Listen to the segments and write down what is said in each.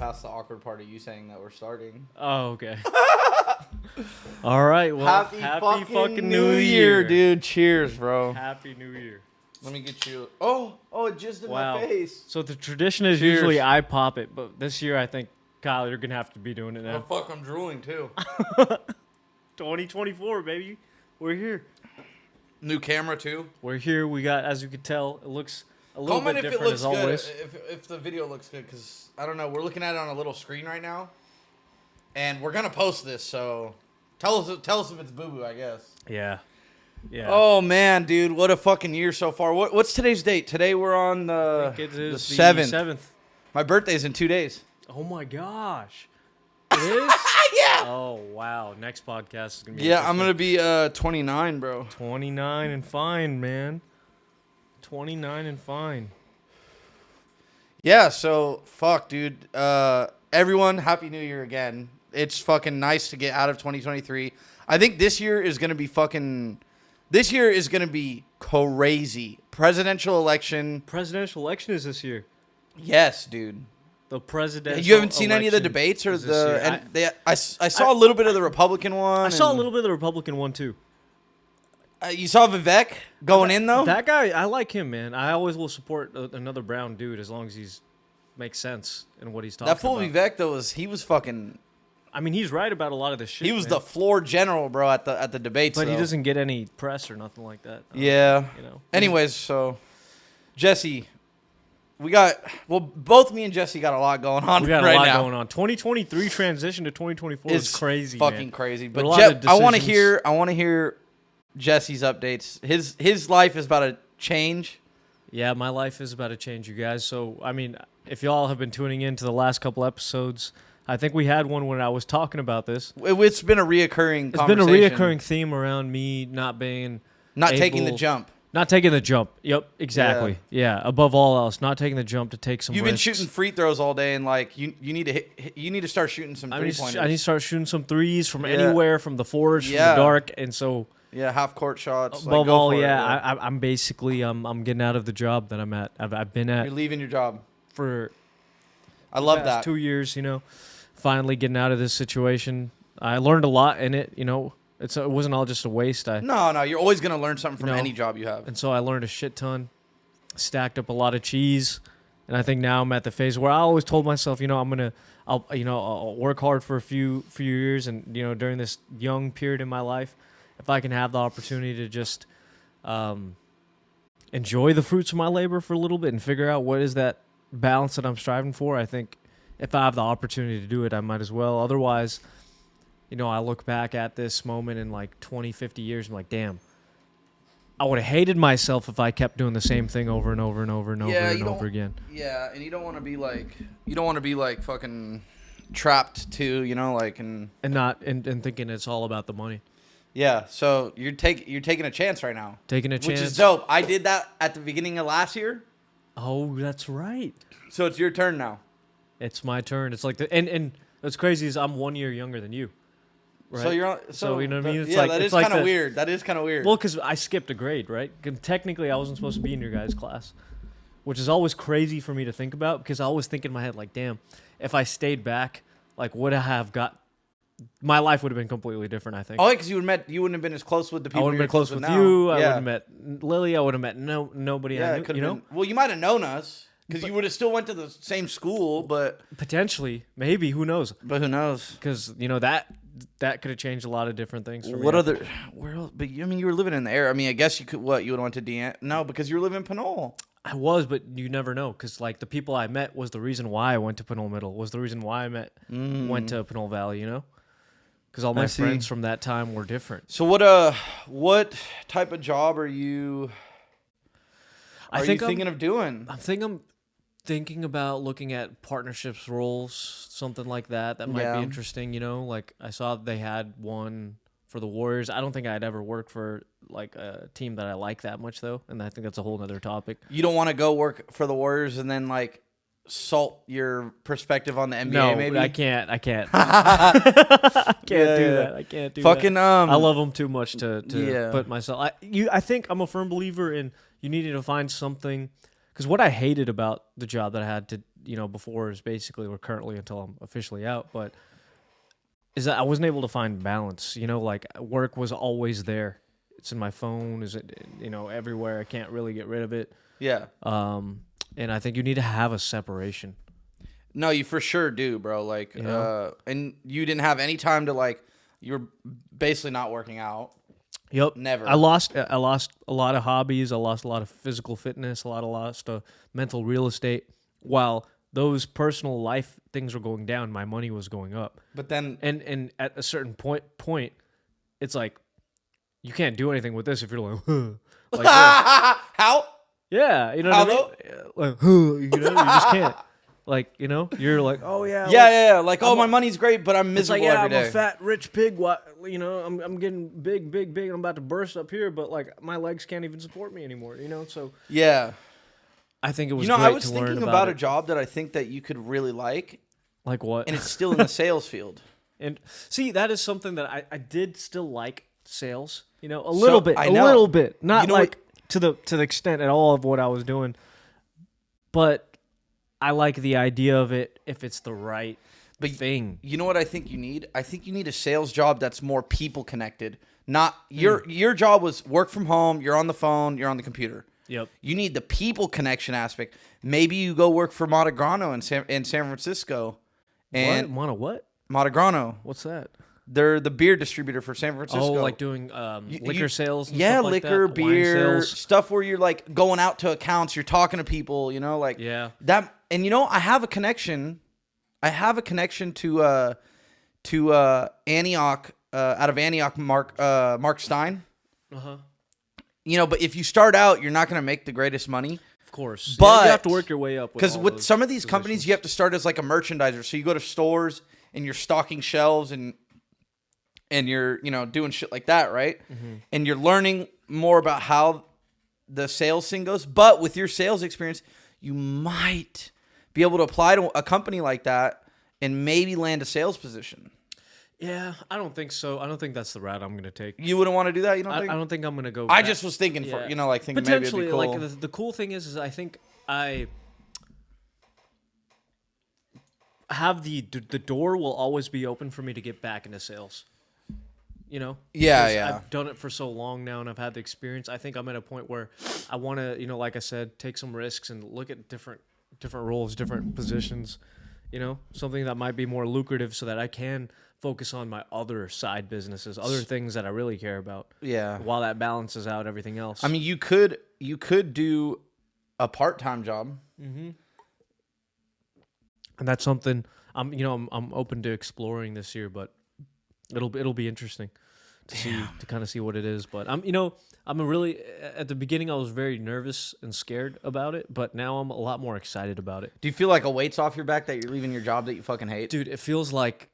past the awkward part of you saying that we're starting. Oh, okay. All right. Well, Happy fucking New Year, dude. Cheers, bro. Happy New Year. Let me get you. Oh, it just in my face. So the tradition is Cheers. usually I pop it, but this year I think, Kyle, you're going to have to be doing it now. Oh, fuck, I'm drooling too. 2024, baby. We're here. New camera too. We're here. We got, as you can tell, it looks a little Comment bit if different it looks as always. good. If the video looks good, because I don't know. We're looking at it on a little screen right now, and we're gonna post this. So tell us if it's boo boo. I guess. Yeah. Yeah. Oh man, dude, what a fucking year so far. What's today's date? Today we're on I think it is the 7th. 7th. My birthday's in 2 days. Oh my gosh. It is? Yeah. Oh wow. Next podcast is gonna be Yeah, I'm gonna be 29, bro. 29 and fine, man. 29 and fine. Yeah, so fuck, dude. Everyone, happy New Year again. It's fucking nice to get out of 2023. I think this year is gonna be crazy. Presidential election. Presidential election is this year. Yes, dude. The presidential. You haven't seen any of the election debates or is this year. I saw a little bit of the Republican one. I saw a little bit of the Republican one too. You saw Vivek going in though. That guy, I like him, man. I always will support another brown dude as long as he's makes sense in what he's talking about. That fool Vivek though was fucking. I mean, he's right about a lot of this shit. He was man. the floor general, bro, at the debates. But though. he doesn't get any press or nothing like that. Yeah. You know. Anyways, so Jesse, both me and Jesse got a lot going on. We got right a lot now. going on. 2023 transition to 2024 is crazy. Fucking man. crazy. There But are a lot of I want to decisions. hear Jesse's updates. His life is about to change. Yeah, my life is about to change, you guys. So, I mean, if y'all have been tuning in to the last couple episodes, I think we had one when I was talking about this. It's been a reoccurring. It's been a reoccurring theme around me not taking the jump. Not taking the jump. Yep, exactly. Yeah. Above all else, not taking the jump to take some You've risks. been shooting free throws all day, and like you need to start shooting some 3-pointers. I need to start shooting some threes from anywhere, from the forge, from the dark, and so yeah, half court shots. above all, I'm basically I'm getting out of the job that I'm at. I've been at. You're leaving your job For I love past that. 2 years, finally getting out of this situation. I learned a lot in it, it wasn't all just a waste. No, you're always gonna learn something from any job you have. And so I learned a shit ton, stacked up a lot of cheese, and I think now I'm at the phase where I always told myself, I'll work hard for a few years, and during this young period in my life, if I can have the opportunity to just enjoy the fruits of my labor for a little bit and figure out what is that balance that I'm striving for, I think if I have the opportunity to do it, I might as well. Otherwise, I look back at this moment in like 20, 50 years, I'm like, damn, I would have hated myself if I kept doing the same thing over and over and over and over again. Yeah, and you don't want to be like fucking trapped too, and thinking it's all about the money. Yeah, so you're taking a chance right now. Taking a chance. Which is dope. I did that at the beginning of last year. Oh, that's right. So it's your turn now. It's my turn. It's like and what's crazy is I'm 1 year younger than you. Right? So you're so you know what I mean? It's that is kind of weird. That is kind of weird. Well, because I skipped a grade, right? Technically, I wasn't supposed to be in your guys' class, which is always crazy for me to think about because I always think in my head like, damn, if I stayed back, like would I have got? My life would have been completely different, I think. Oh, because you wouldn't have been as close with the people. I would have been close with now. you. I would have met Lily. I would have met nobody. Yeah, I knew, Well, you might have known us because you would have still went to the same school, but potentially, maybe, who knows? But who knows? Because that could have changed a lot of different things for me. What other? Where else? But you were living in the air. I mean, I guess you could. What you would have went to Deanne? No, because you were living in Pinole. I was, but you never know because like the people I met was the reason why I went to Pinole Middle. Was the reason why I went to Pinole Valley. Because all my friends from that time were different. So what type of job are you? Are you thinking of doing? I'm thinking about looking at partnerships roles, something like that. That might be interesting. Like I saw they had one for the Warriors. I don't think I'd ever work for like a team that I like that much though, and I think that's a whole other topic. You don't want to go work for the Warriors and then like salt your perspective on the NBA. No, maybe I can't. I can't do that. I can't do fucking that. I love them too much to put myself. I think I'm a firm believer in you needing to find something. Because what I hated about the job that I had to before is basically or currently until I'm officially out, but is that I wasn't able to find balance. Like work was always there. It's in my phone. Is it everywhere? I can't really get rid of it. Yeah. And I think you need to have a separation. No, you for sure do, bro. Like, and you didn't have any time to like. You were basically not working out. Yep. Never. I lost a lot of hobbies. I lost a lot of physical fitness. Lost mental real estate. While those personal life things were going down, my money was going up. But then, and at a certain point, it's like you can't do anything with this if you're like, like how? Yeah, you know what I mean? Like, you just can't. Like, you're like, oh yeah, Yeah. Like, my money's great, but I'm miserable every day. I'm a fat rich pig. I'm getting big. I'm about to burst up here, but like my legs can't even support me anymore. So yeah. I think it was. I was thinking about a job that I think that you could really like. Like what? And it's still in the sales field. And see, that is something that I did still like sales. A little bit, I a know. little bit, not like to the extent at all of what I was doing, but I like the idea of it if it's the right thing. You know what I think you need? I think you need a sales job that's more people connected. Not your job was work from home. You're on the phone. You're on the computer. Yep. You need the people connection aspect. Maybe you go work for Montegrano in San Francisco. And what? Montegrano. What's that? They're the beer distributor for San Francisco. Oh, like doing liquor sales and yeah, stuff like liquor, that? beer, stuff where you're like going out to accounts, you're talking to people, like that. And I have a connection. I have a connection to Antioch, out of Antioch, Mark Stein. Uh-huh. But if you start out, you're not going to make the greatest money. Of course. But you have to work your way up. Because with some of these companies, you have to start as like a merchandiser. So you go to stores and you're stocking shelves and you're, doing shit like that, right? Mm-hmm. And you're learning more about how the sales thing goes. But with your sales experience, you might be able to apply to a company like that and maybe land a sales position. Yeah, I don't think so. I don't think that's the route I'm going to take. You wouldn't want to do that? You don't think? I don't think I'm going to go. I just was thinking for, like thinking maybe it'd be cool. Like the cool thing is I think I have the door will always be open for me to get back into sales. Yeah. I've done it for so long now and I've had the experience. I think I'm at a point where I want to, like I said, take some risks and look at different roles, different positions, something that might be more lucrative so that I can focus on my other side businesses, other things that I really care about. Yeah. While that balances out everything else. I mean, you could do a part-time job. Mm-hmm. And that's something I'm open to exploring this year, but it'll be interesting to see to kind of see what it is. But I'm really at the beginning I was very nervous and scared about it, but now I'm a lot more excited about it. Do you feel like a weight's off your back that you're leaving your job that you fucking hate? Dude, it feels like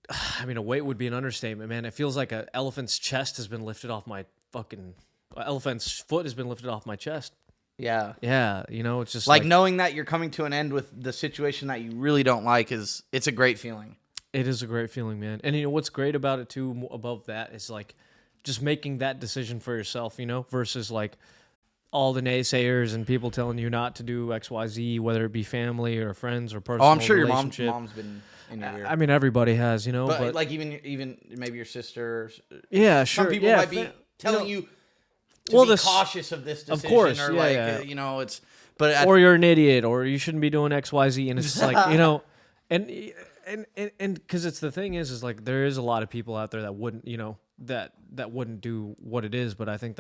a weight would be an understatement, man. It feels like an elephant's chest has been lifted off my fucking elephant's foot has been lifted off my chest. Yeah. Yeah, it's just like knowing that you're coming to an end with the situation that you really don't like it's a great feeling. It is a great feeling, man. And what's great about it too, above that, is like just making that decision for yourself, versus like all the naysayers and people telling you not to do X, Y, Z, whether it be family or friends or personal. Oh, I'm sure your mom's been in your ear. I mean, everybody has, but like even maybe your sister. Yeah, sure. Some people might be telling you to be cautious of this decision, of course, or it's. Or you're an idiot, or you shouldn't be doing X, Y, Z, and it's just like and because it's the thing is like there is a lot of people out there that wouldn't that wouldn't do what it is, but I think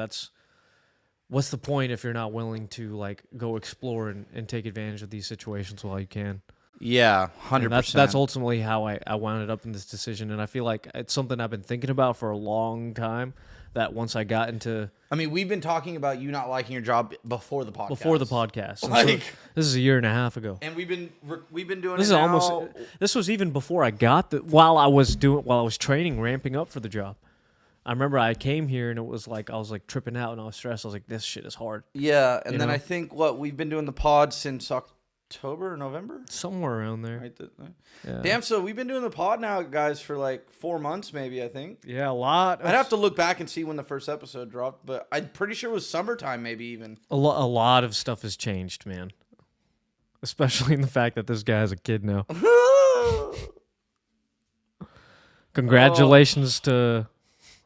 what's the point if you're not willing to like go explore and take advantage of these situations while you can. Yeah, 100%. That's ultimately how I wound up in this decision, and I feel like it's something I've been thinking about for a long time. That once I got into, I mean, we've been talking about you not liking your job before the podcast. Like, so this is a year and a half ago, and we've been doing this it is now. This was even before I got while I was training, ramping up for the job. I remember I came here and it was like I was like tripping out and I was stressed. I was like, this shit is hard. Yeah, and then I think we've been doing the pod since October or November? Somewhere around there. Right. Yeah. Damn, so we've been doing the pod now, guys, for like 4 months maybe, I think. Yeah, a lot. I'd have to look back and see when the first episode dropped, but I'm pretty sure it was summertime maybe even. A lot of stuff has changed, man. especially in the fact that this guy has a kid now. Congratulations to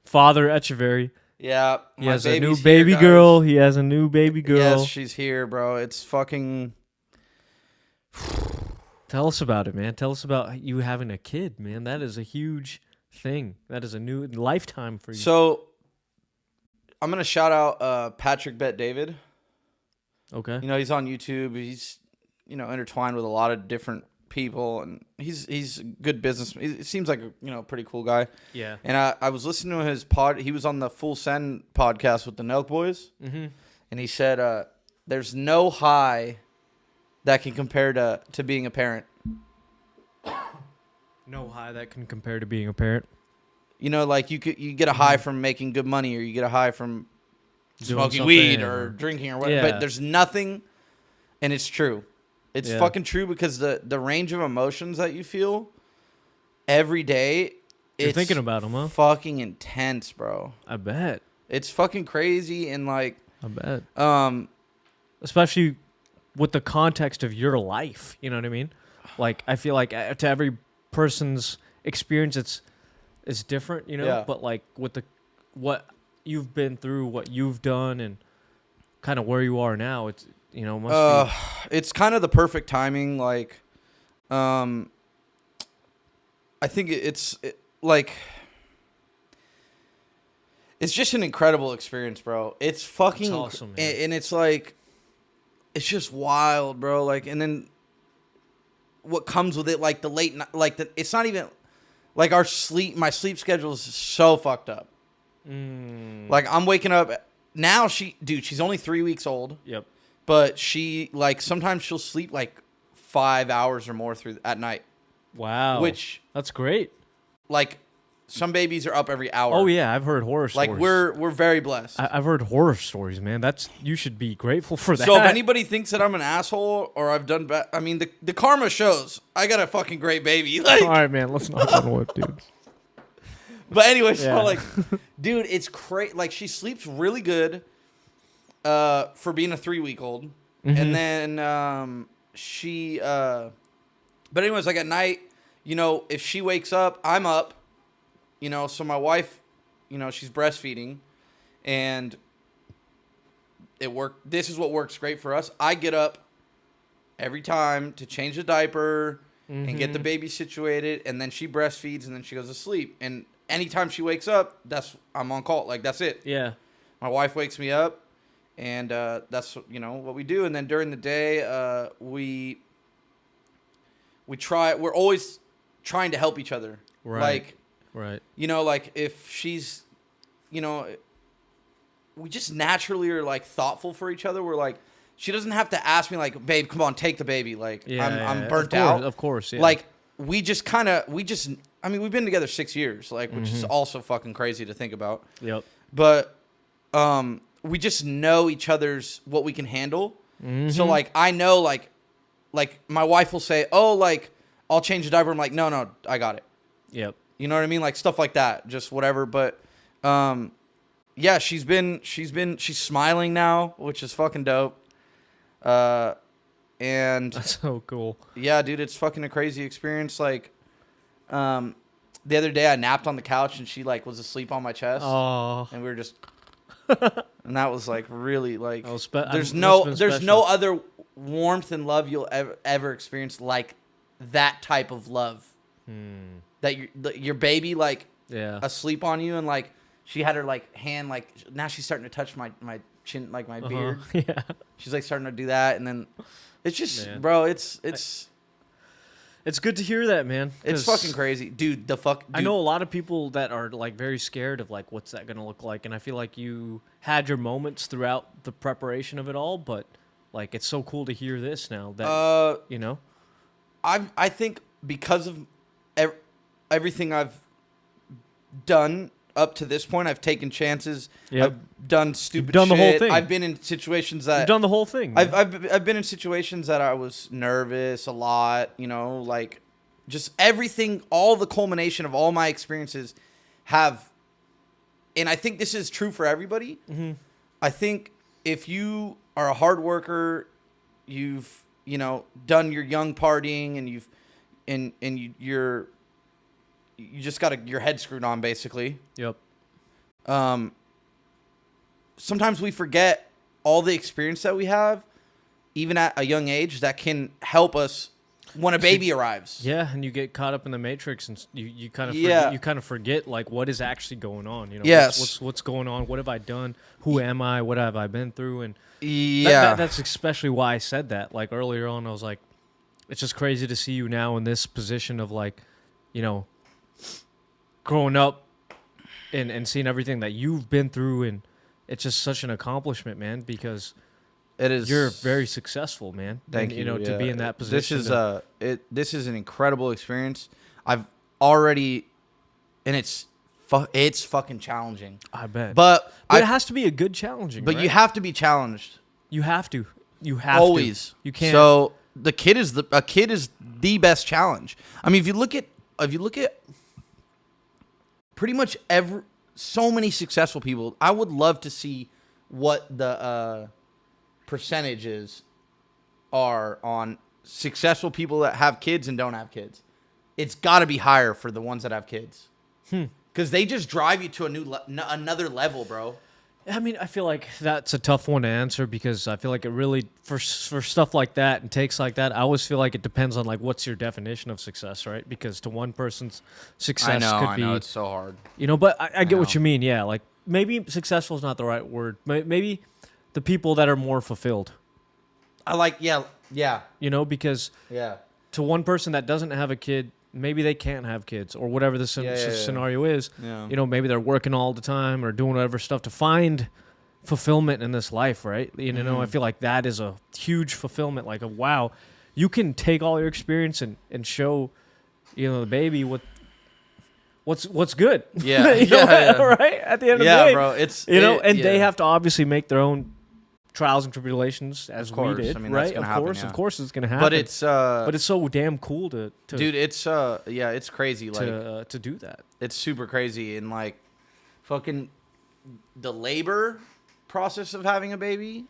Father Echeverry. Yeah, He my has a new baby's here, baby guys. girl. He has a new baby girl. Yes, she's here, bro. It's fucking. Tell us about it, man. Tell us about you having a kid, man. That is a huge thing. That is a new lifetime for you. So, I'm gonna shout out Patrick Bet David. Okay. You know, he's on YouTube. He's, intertwined with a lot of different people, and he's a good business. He seems like a pretty cool guy. Yeah. And I was listening to his pod. He was on the Full Send podcast with the Nelk Boys, and he said, "There's no high that can compare to being a parent." No high that can compare to being a parent. Like you get a high from making good money, or you get a high from smoking weed or drinking or whatever. Yeah. But there's nothing, and it's true. It's fucking true, because the range of emotions that you feel every day, You're thinking about them, huh? Fucking intense, bro. I bet. It's fucking crazy, and like, I bet. Especially with the context of your life, you know what I mean? Like, I feel like to every person's experience, it's different, you know. Yeah. But like with what you've been through, what you've done, and kind of where you are now, it's must be. It's kind of the perfect timing. Like, I think it's just an incredible experience, bro. It's fucking It's awesome, man. and it's like, it's just wild, bro. Like, and then what comes with it, like the late night, like it's not even like my sleep schedule is so fucked up. Like, I'm waking up now. She's only 3 weeks old. Yep. But she, like, sometimes she'll sleep like 5 hours or more at night. Wow. Which, that's great. like, some babies are up every hour. Oh yeah, I've heard horror stories. Like, we're very blessed. I've heard horror stories, man. You should be grateful for that. So if anybody thinks that I'm an asshole or I've done bad, I mean, the karma shows. I got a fucking great baby. Like, all right, man. Let's knock on wood, dude. But anyway, so Yeah. like, dude, it's crazy. Like, she sleeps really good for being a 3-week-old. And then but anyways, like at night, if she wakes up, I'm up, so my wife, she's breastfeeding, and this is what works great for us. I get up every time to change the diaper and get the baby situated, and then she breastfeeds, and then she goes to sleep. And anytime she wakes up, I'm on call. Like, that's it. Yeah. My wife wakes me up, and that's what we do. And then during the day, we're always trying to help each other. Right. Like, right. Like if she's, we just naturally are like thoughtful for each other. We're like, she doesn't have to ask me like, babe, come on, take the baby. Like, I'm burnt out. Of course, yeah. Like, we've been together 6 years, like, which is also fucking crazy to think about. Yep. But we just know each other's what we can handle. So like, I know like my wife will say, oh, like, I'll change the diaper. I'm like, no, I got it. Yep. You know what I mean? Like, stuff like that, just whatever. But yeah, she's smiling now, which is fucking dope. And That's so cool. yeah, dude, it's fucking a crazy experience. Like, the other day I napped on the couch and she like was asleep on my chest. Oh. And we were just, and that was like really like, there's special. no other warmth and love you'll ever experience like that type of love. That your baby like asleep on you, and like she had her like hand like, now she's starting to touch my chin, like my beard. Yeah. She's like starting to do that, and then it's just, bro, it's good to hear that, man. It's fucking crazy, dude. Dude. I know a lot of people that are like very scared of like what's that gonna look like, and I feel like you had your moments throughout the preparation of it all, but like it's so cool to hear this now that I think because of everything I've done up to this point, I've taken chances. Yep. I've done stupid You've done shit. the whole thing. I've been in situations that you've done the whole thing. Man. I've been in situations that I was nervous a lot. Like just everything, all the culmination of all my experiences have, and I think this is true for everybody. I think if you are a hard worker, you've you know, done your young partying and you just got your head screwed on basically. Yep. Sometimes we forget all the experience that we have, even at a young age, that can help us when a baby arrives. Yeah, and you get caught up in the matrix, and you kind of forget like what is actually going on. You know, yes. what's going on? What have I done? Who am I? What have I been through? And that's especially why I said that. Like earlier on, I was like, it's just crazy to see you now in this position of like, you know, growing up and seeing everything that you've been through, and it's just such an accomplishment, man, because it is. You're very successful, man. Thank you. You know, to be in that position. This is an incredible experience. I've already, and it's fucking challenging. I bet. But it has to be a good challenging. But right? you have to be challenged. You have to. You have always. To. You can't. So a kid is the best challenge. I mean, if you look at pretty much so many successful people, I would love to see what the percentages are on successful people that have kids and don't have kids. It's got to be higher for the ones that have kids, because they just drive you to another level, bro. I mean, I feel like that's a tough one to answer, because I feel like it really, for stuff like that and takes like that, I always feel like it depends on like what's your definition of success, right? Because to one person's success could be, it's so hard. You know, but I get what you mean. Yeah, like maybe successful is not the right word. Maybe the people that are more fulfilled. I like, yeah. You know, because to one person that doesn't have a kid, maybe they can't have kids or whatever the scenario is. Yeah. You know, maybe they're working all the time or doing whatever stuff to find fulfillment in this life, right? You know, I feel like that is a huge fulfillment. Like, wow, you can take all your experience and show, you know, the baby what's good. Yeah. Right? At the end of the day. Yeah, bro. They have to obviously make their own trials and tribulations as we did, right? Of course it's going to happen. But it's so damn cool to dude, it's crazy like to do that. It's super crazy, and like fucking the labor process of having a baby.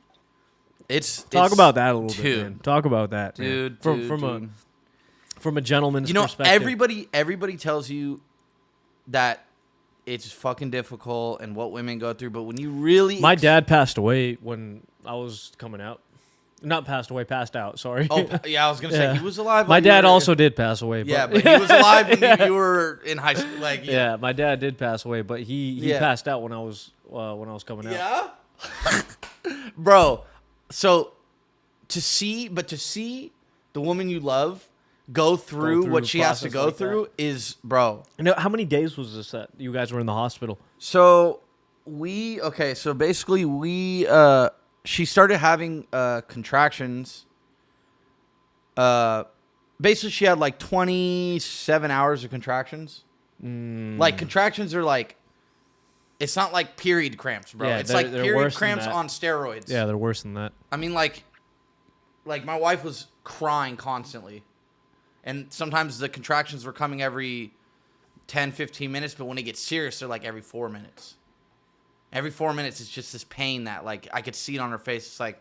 Talk about that a little bit, man. Talk about that, dude. From a gentleman's perspective. Everybody tells you that it's fucking difficult and what women go through, but when you really... My dad passed away when I was coming out. Not passed away, passed out, sorry. Oh, yeah, I was going to say, he was alive. My dad also did pass away. Yeah, but he was alive when you were in high school. Like, yeah, my dad did pass away, but he passed out when I was coming out. Yeah? Bro, so to see the woman you love go through what she has to go through is, bro. You know, how many days was this that you guys were in the hospital? So basically she started having contractions. Basically she had like 27 hours of contractions. Like contractions are like, it's not like period cramps, bro. It's like period cramps on steroids. Yeah, they're worse than that. I mean, like my wife was crying constantly. And sometimes the contractions were coming every 10, 15 minutes, but when it gets serious, they're like every 4 minutes. Every 4 minutes, it's just this pain that, like, I could see it on her face. It's like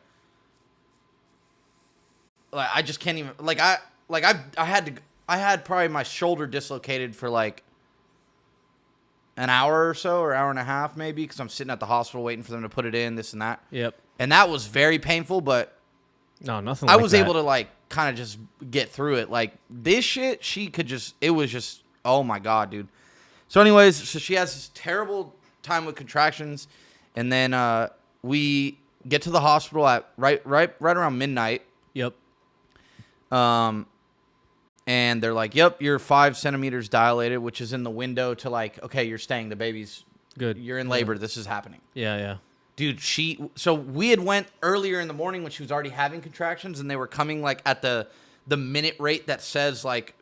I just can't even, I had probably my shoulder dislocated for like an hour or so, or hour and a half maybe, because I'm sitting at the hospital waiting for them to put it in, this and that. Yep. And that was very painful, but no, nothing. I was able to like kind of just get through it. Like this shit, it was just, oh my God, dude. So anyways, so she has this terrible time with contractions, and then we get to the hospital at right around midnight. Yep. And they're like, "Yep, you're 5 centimeters dilated," which is in the window to like, okay, you're staying. The baby's good. You're in labor. This is happening. Yeah. Dude, so we had went earlier in the morning when she was already having contractions, and they were coming like at the minute rate that says like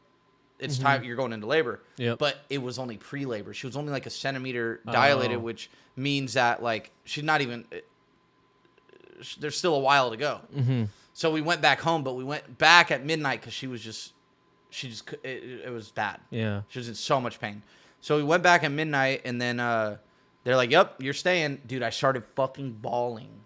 it's time, you're going into labor. Yep. But it was only pre-labor. She was only like a centimeter dilated, which means that like she's not even, there's still a while to go. Mm-hmm. So we went back home, but we went back at midnight because it was bad. Yeah. She was in so much pain. So we went back at midnight, and then they're like, "Yep, you're staying." Dude, I started fucking bawling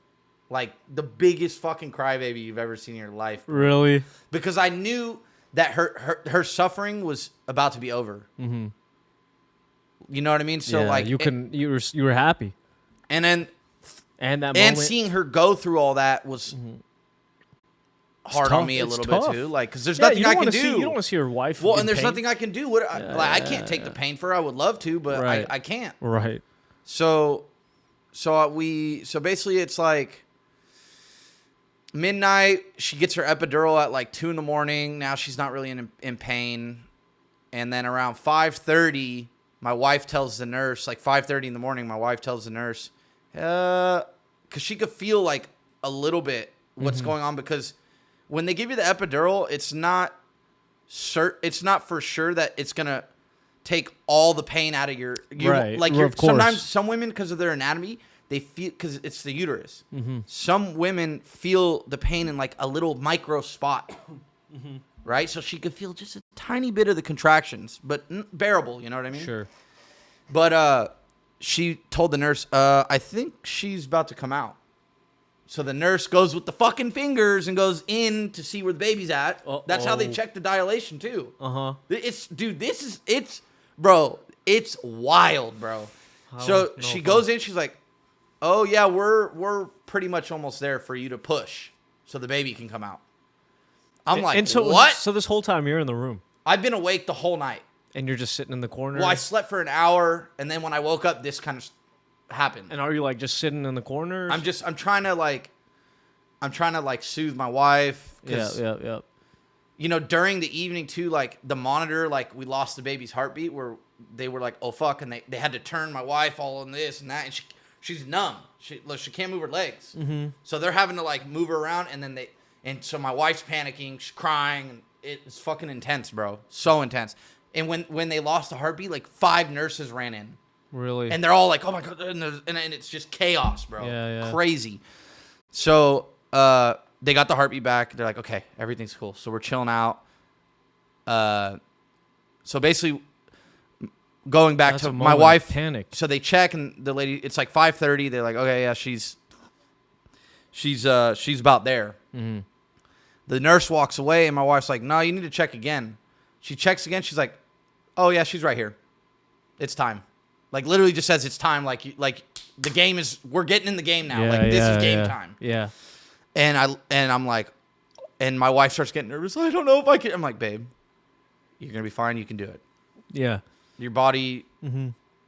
Like the biggest fucking crybaby you've ever seen in your life. Really? Because I knew that her suffering was about to be over. Mm-hmm. You know what I mean? So like you were happy. And then and that and moment, seeing her go through all that was hard tough. on me a It's little tough. bit too. Like, because there's nothing I can do. You don't want to see your wife. Well, in and there's pain. nothing I can do. What I can't take the pain for her. I would love to, but Right. I can't. Right. So basically it's like midnight. She gets her epidural at like 2 a.m. Now she's not really in pain. And then around 5:30, my wife tells the nurse, like 5:30 in the morning, my wife tells the nurse, because she could feel like a little bit what's going on, because when they give you the epidural, it's not for sure that it's gonna take all the pain out of your right. Like Well, of course. sometimes some women, because of their anatomy, they feel, because it's the uterus. Some women feel the pain in like a little micro spot, right? So she could feel just a tiny bit of the contractions, but bearable. You know what I mean? Sure. But she told the nurse, I think she's about to come out. So the nurse goes with the fucking fingers and goes in to see where the baby's at. That's how they check the dilation too. It's wild, bro. She goes in, she's like, oh yeah, we're pretty much almost there for you to push so the baby can come out. I'm like, what? So this whole time you're in the room I've been awake the whole night. and you're just sitting in the corner. Well, I slept for an hour, and then when I woke up, this kind of happened. And are you like just sitting in the corner? I'm trying to soothe my wife. Yeah. You know, during the evening too, like the monitor, like we lost the baby's heartbeat, where they were like, oh fuck, and they had to turn my wife all on this and that, and she's numb. She can't move her legs. So they're having to like move her around, and so my wife's panicking, she's crying, and it's fucking intense, bro. So intense. And when they lost the heartbeat, like 5 nurses ran in. Really? And they're all like, oh my God. And it's just chaos, bro. Yeah. Crazy. So they got the heartbeat back. They're like, okay, everything's cool. So we're chilling out. So basically, going back to my wife. Panicked. So they check, and the lady, it's like 5:30. They're like, okay, yeah, she's about there. The nurse walks away, and my wife's like, no, you need to check again. She checks again. She's like, oh yeah, she's right here. It's time. Like literally just says it's time. Like the game is, we're getting in the game now. This is game time. Yeah. And I'm like, and my wife starts getting nervous. I don't know if I can. I'm like, babe, you're gonna be fine. You can do it. Yeah. Your body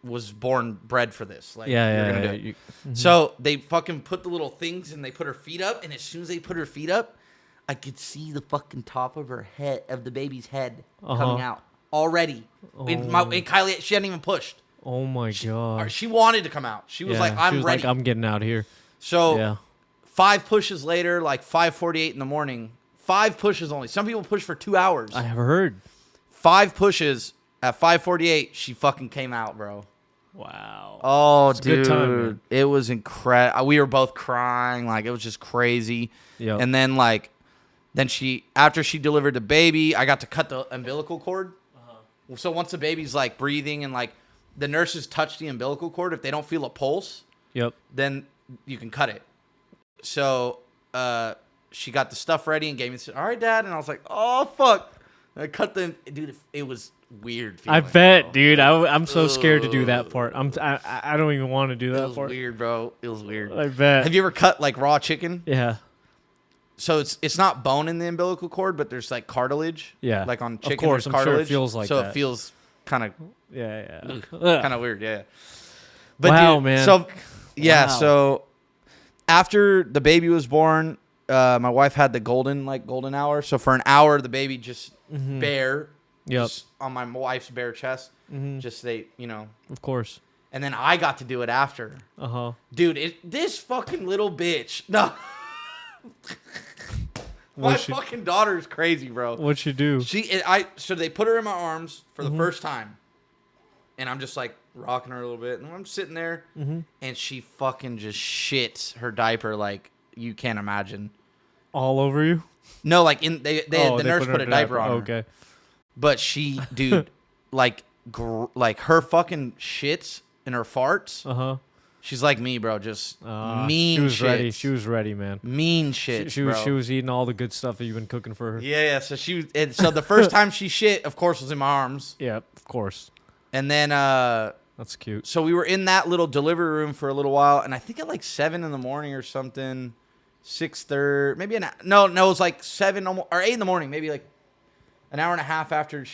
was bred for this. Like, you're gonna do it. So they fucking put the little things, and they put her feet up. And as soon as they put her feet up, I could see the fucking top of her head, of the baby's head, coming out already. And Kylie, she hadn't even pushed. Oh my God. She wanted to come out. She was like, I'm ready. Like, I'm getting out of here. So 5 pushes later, like 5:48 in the morning. 5 pushes only. Some people push for 2 hours. I have heard. 5 pushes at 5:48. She fucking came out, bro. Wow. Oh, it's dude, a good time, man. It was incredible. We were both crying. Like, it was just crazy. Yep. And then after she delivered the baby, I got to cut the umbilical cord. So once the baby's like breathing, and like the nurses touch the umbilical cord, if they don't feel a pulse, then you can cut it. So she got the stuff ready and gave me, all right, Dad. And I was like, oh fuck. And I cut them, dude. It was weird. I bet, dude. I'm so scared to do that part. I don't even want to do that part. It was weird, bro. It was weird. I bet. Have you ever cut like raw chicken? Yeah. So it's not bone in the umbilical cord, but there's like cartilage. Yeah. Like on chicken, of course, there's I'm cartilage. sure it feels like so that. it feels kind of kind of weird. Yeah. But wow, dude, man. So yeah. Wow. So after the baby was born, my wife had the golden hour. So for an hour, the baby just bare. Just on my wife's bare chest. Just Of course. And then I got to do it after. Dude, this fucking little bitch. No. My fucking daughter is crazy, bro. What'd you do? So they put her in my arms for the first time, and I'm just like rocking her a little bit, and I'm sitting there, and she fucking just shits her diaper like you can't imagine. All over you? No, like the nurse put a diaper on her. Okay. But she, dude, like her fucking shits and her farts. She's like me, bro. Just mean She was shit. ready. She was ready, man. Mean shit, She was eating all the good stuff that you've been cooking for her. Yeah. So so the first time she shit, of course, was in my arms. Yeah, of course. And then That's cute. so we were in that little delivery room for a little while, and I think at like 7 in the morning or something, 6:30, maybe no, it was like 7 or 8 in the morning, maybe like an hour and a half after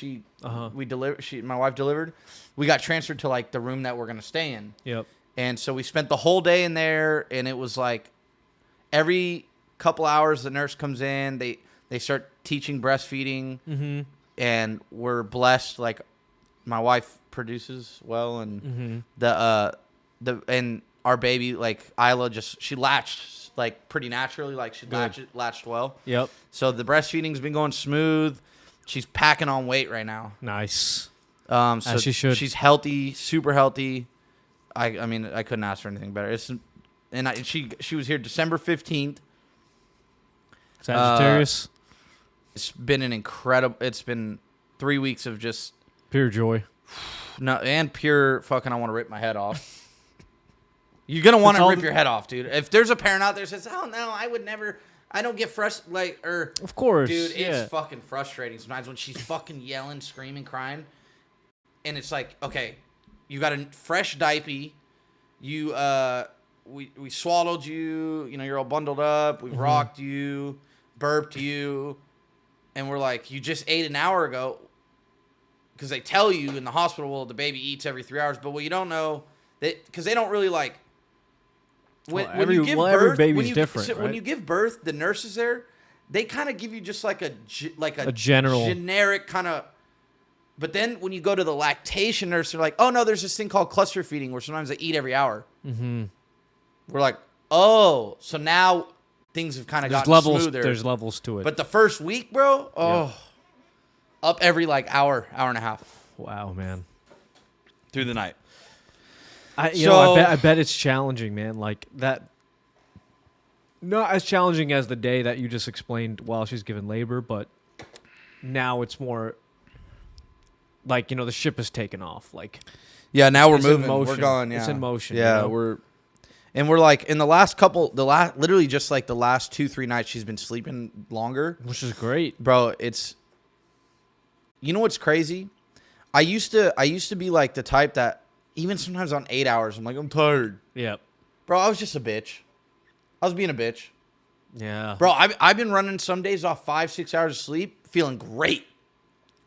my wife delivered, we got transferred to like the room that we're gonna stay in. Yep. And so we spent the whole day in there, and it was like every couple hours the nurse comes in, they start teaching breastfeeding, and we're blessed. Like my wife produces well, and and our baby, like Isla, she latched like pretty naturally, like she latched well. Yep. So the breastfeeding's been going smooth. She's packing on weight right now. Nice. So As she should. She's healthy, super healthy. I mean, I couldn't ask for anything better. She was here December 15th. Sagittarius. It's been it's been 3 weeks of just Pure joy. and pure fucking I want to rip my head off. You're going to want to rip your head off, dude. If there's a parent out there that says, "Oh no, I would never, I don't get frustrated," of course, dude, it's fucking frustrating sometimes when she's fucking yelling, screaming, crying. And it's like, okay, you got a fresh diaper. You, we swallowed you. You know, you're all bundled up. We've rocked you, burped you, and we're like, you just ate an hour ago. Because they tell you in the hospital, well, the baby eats every 3 hours. But what you don't know, because they don't really like. When you give birth, every baby's different. So right? When you give birth, the nurses there, they kind of give you just like a general, generic kind of. But then when you go to the lactation nurse, they're like, "Oh no, there's this thing called cluster feeding where sometimes they eat every hour." Mm-hmm. We're like, "Oh, so now things have kind of gotten smoother." There's levels to it. But the first week, bro, up every like hour and a half. Wow, man. Through the night. I bet it's challenging, man. Like that. Not as challenging as the day that you just explained while she's giving labor, but now it's more. Like, the ship has taken off. Like, yeah, now we're moving. We're going. Yeah, it's in motion. Yeah, we're like in the last literally just like the last 2-3 nights, she's been sleeping longer, which is great, bro. It's, you know what's crazy? I used to be like the type that even sometimes on 8 hours, I'm like, I'm tired. Yeah, bro. I was just a bitch. I was being a bitch. Yeah, bro. I've been running some days off 5-6 hours of sleep, feeling great.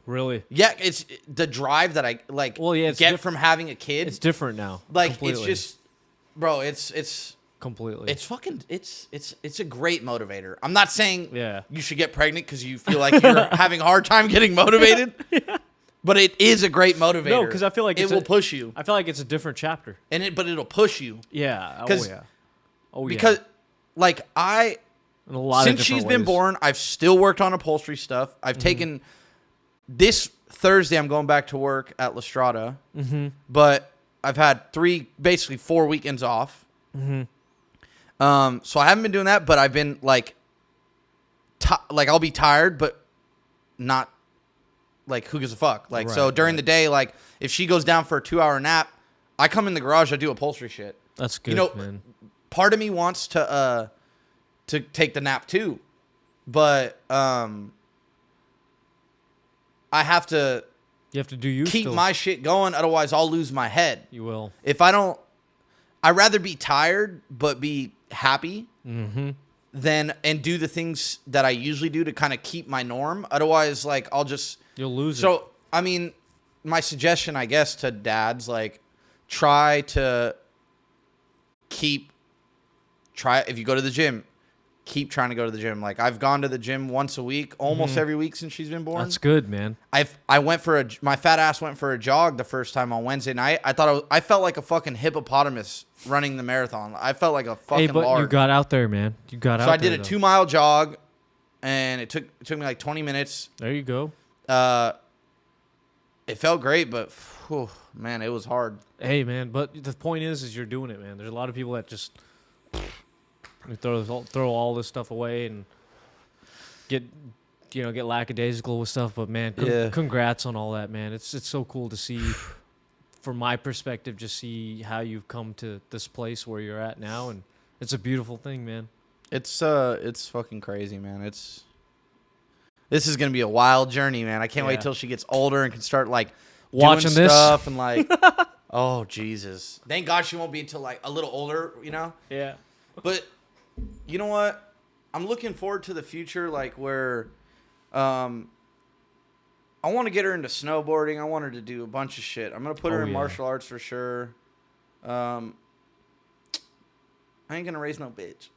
Really? Yeah, it's the drive that I like. Well, yeah, get from having a kid. It's different now. Like completely. It's just, bro. It's completely. It's fucking. It's a great motivator. I'm not saying you should get pregnant because you feel like you're having a hard time getting motivated. Yeah. But it is a great motivator. No, because I feel like it will push you. I feel like it's a different chapter. But it'll push you. Yeah. Because like since she's been born, I've still worked on upholstery stuff. I've taken. This Thursday, I'm going back to work at La Strada, but I've had basically 4 weekends off. So I haven't been doing that, but I've been like I'll be tired, but not like who gives a fuck. Like so during the day, like if she goes down for a 2-hour nap, I come in the garage, I do upholstery shit. That's good. Man. Part of me wants to take the nap too, but I have to. You have to do you keep still. My shit going, otherwise I'll lose my head. You will. If I don't, I'd rather be tired but be happy than and do the things that I usually do to kind of keep my norm. Otherwise, like you'll lose it. So I mean, my suggestion, I guess, to dads, like try if you go to the gym. Keep trying to go to the gym. Like I've gone to the gym once a week, almost every week since she's been born. That's good, man. My fat ass went for a jog the first time on Wednesday night. I felt like a fucking hippopotamus running the marathon. I felt like a fucking but lard. You got out there, man. You got out there. So I did a 2-mile jog, and it took me like 20 minutes. There you go. It felt great, but whew, man, it was hard. Hey, man, but the point is you're doing it, man. There's a lot of people that just throw all this stuff away and get lackadaisical with stuff. But man, congrats on all that, man. It's so cool to see from my perspective, just see how you've come to this place where you're at now, and it's a beautiful thing, man. It's fucking crazy, man. This is gonna be a wild journey, man. I can't wait till she gets older and can start like watching doing this stuff and like, oh Jesus! Thank God she won't be until like a little older, you know. Yeah. But you know what? I'm looking forward to the future, like where, I want to get her into snowboarding. I want her to do a bunch of shit. I'm gonna put her in martial arts for sure. I ain't gonna raise no bitch.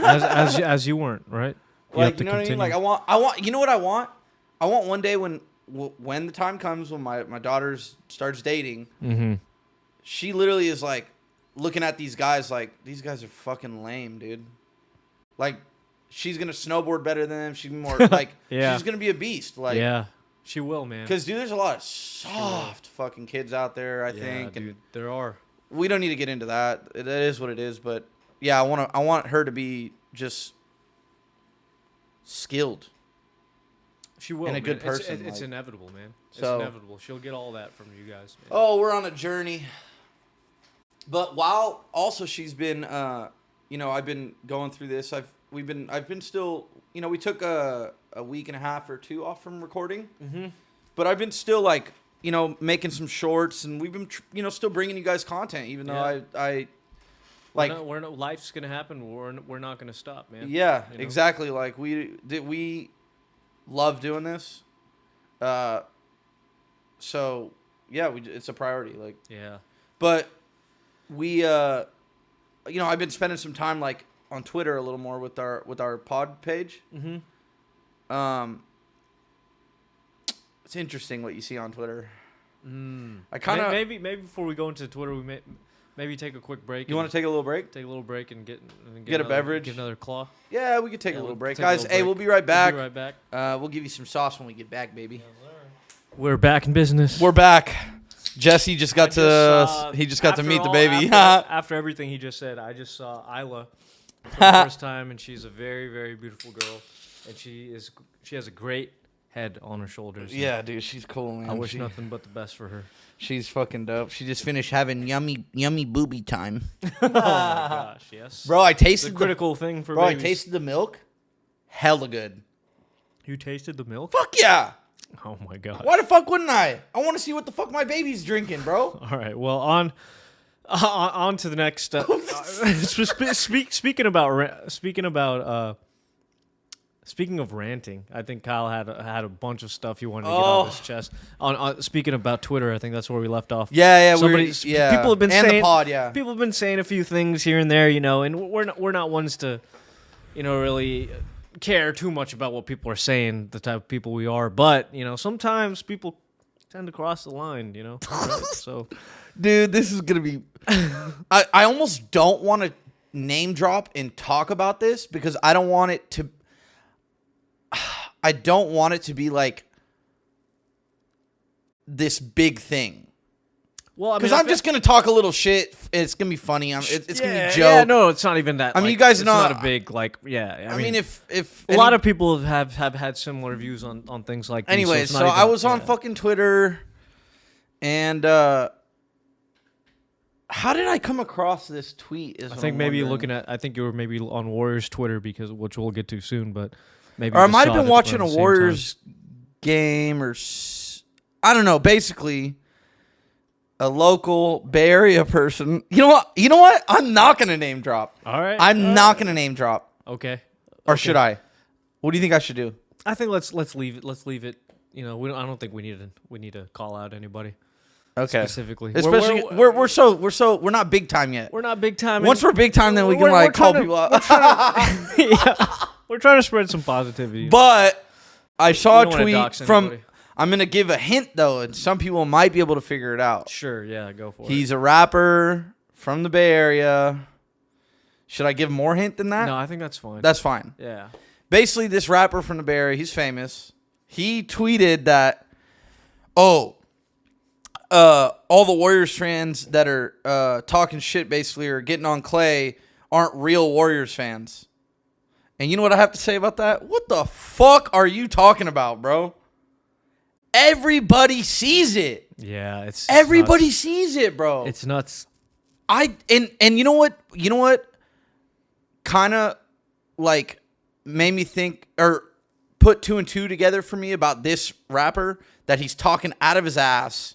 as you weren't, right? Like, you know what I mean? Like I want. You know what I want? I want one day when the time comes when my daughter starts dating, mm-hmm. she literally is like looking at these guys like, these guys are fucking lame, dude. Like, she's gonna snowboard better than them. She's more like, she's gonna be a beast. Like, yeah, she will, man. Because dude, there's a lot of soft fucking kids out there. I think, dude, there are. We don't need to get into that. It is what it is. But yeah, I want her to be just skilled. She will. And a good person. It's like, inevitable, man. It's so, inevitable. She'll get all that from you guys, man. Oh, we're on a journey. But while also she's been, you know, I've been going through this. I've been still, you know, we took a week and a half or two off from recording. Mm-hmm. But I've been still like, you know, making some shorts, and we've been, you know, still bringing you guys content, even though I like, life's gonna happen. We're not gonna stop, man. Yeah, you know? exactly. Like we love doing this. So yeah, it's a priority. Like, yeah. But we, you know, I've been spending some time like on Twitter a little more with our pod page. Mm-hmm. It's interesting what you see on Twitter. I kind of maybe before we go into Twitter, we maybe take a quick break. You want to take a little break? Take a little break and get a beverage. Get another claw. Yeah, we could take a little break, guys. Hey, we'll be right back. We'll give you some sauce when we get back, baby. Yes, we're back in business. We're back. Jesse just got to meet the baby. After everything he just said, I just saw Isla for the first time, and she's a very, very beautiful girl, and she has a great head on her shoulders. Yeah, dude, she's cool, man. I wish nothing but the best for her. She's fucking dope. She just finished having yummy booby time. Oh my gosh, yes. Bro, I tasted the critical thing for babies. I tasted the milk. Hella good. You tasted the milk? Fuck yeah. Oh my god. Why the fuck wouldn't I? I want to see what the fuck my baby's drinking, bro. All right. Well, on to the next. Speaking of ranting, I think Kyle had a bunch of stuff he wanted to get off his chest. On speaking about Twitter, I think that's where we left off. Yeah. People have been saying the pod, people have been saying a few things here and there, you know, and we're not ones to, you know, really care too much about what people are saying, the type of people we are. But you know, sometimes people tend to cross the line, you know. Right? So, dude, this is gonna be. I almost don't want to name drop and talk about this because I don't want it to. I don't want it to be like this big thing. Well, I mean, because I'm just gonna talk a little shit. It's gonna be funny. It's gonna be a joke. Yeah, no, it's not even that. I mean, you guys know, it's not a big like. Yeah, I mean, if a lot of people have had similar views on things like. Anyway, so I was on fucking Twitter, and how did I come across this tweet? I think maybe looking at. I think you were maybe on Warriors Twitter which we'll get to soon, but. Maybe or I might have been watching a Warriors game or I don't know. Basically, a local Bay Area person. You know what? I'm not gonna name drop. All right. I'm not gonna name drop. Okay. Or should I? What do you think I should do? I think let's leave it. Let's leave it. You know, I don't think we need to call out anybody. Okay. Specifically, especially we're not big time yet. We're not big time. Once we're big time, then we can like call people out. We're trying to spread some positivity. But I saw a tweet from. I'm going to give a hint, though, and some people might be able to figure it out. Sure, yeah, go for it. He's a rapper from the Bay Area. Should I give more hint than that? No, I think that's fine. That's fine. Yeah. Basically, this rapper from the Bay Area, he's famous. He tweeted that, all the Warriors fans that are talking shit, basically, or getting on Clay aren't real Warriors fans. And you know what I have to say about that? What the fuck are you talking about, bro? Everybody sees it. Yeah, it's Everybody nuts. sees it, bro. It's nuts. And you know what kind of like made me think or put 2 and 2 together for me about this rapper that he's talking out of his ass.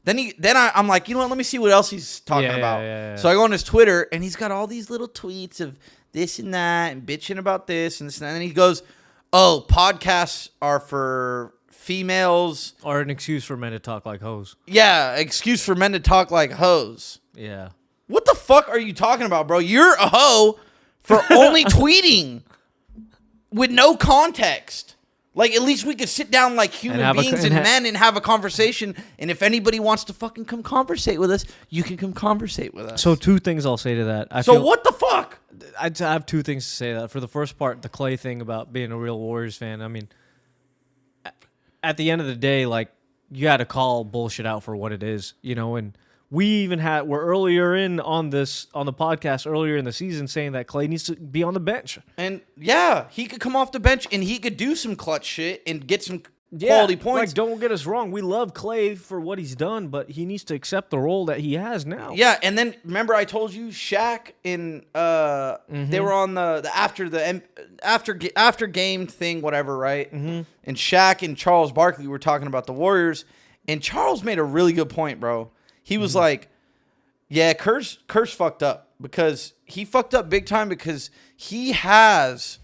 I'm like, you know what? Let me see what else he's talking about. Yeah. So I go on his Twitter, and he's got all these little tweets of this and that, and bitching about this and this and that. And he goes, "Oh, podcasts are for females, Or an excuse for men to talk like hoes. yeah, excuse for men to talk like hoes." Yeah. What the fuck are you talking about, bro? You're a hoe for only tweeting with no context. Like, at least we could sit down like human beings and men and have a conversation. And if anybody wants to fucking come conversate with us, you can come conversate with us. So 2 things I'll say to that. What the fuck? I have 2 things to say to that. For the first part, the Clay thing about being a real Warriors fan. I mean, at the end of the day, like, you got to call bullshit out for what it is, you know. And we even we're earlier on the podcast earlier in the season saying that Clay needs to be on the bench. And yeah, he could come off the bench and he could do some clutch shit and get some quality points. Like, don't get us wrong, we love Clay for what he's done, but he needs to accept the role that he has now. Yeah, and then remember I told you Shaq and they were on the after game thing, whatever, right? Mm-hmm. And Shaq and Charles Barkley were talking about the Warriors, and Charles made a really good point, bro. He was like, yeah, Kerr's fucked up because he fucked up big time because he has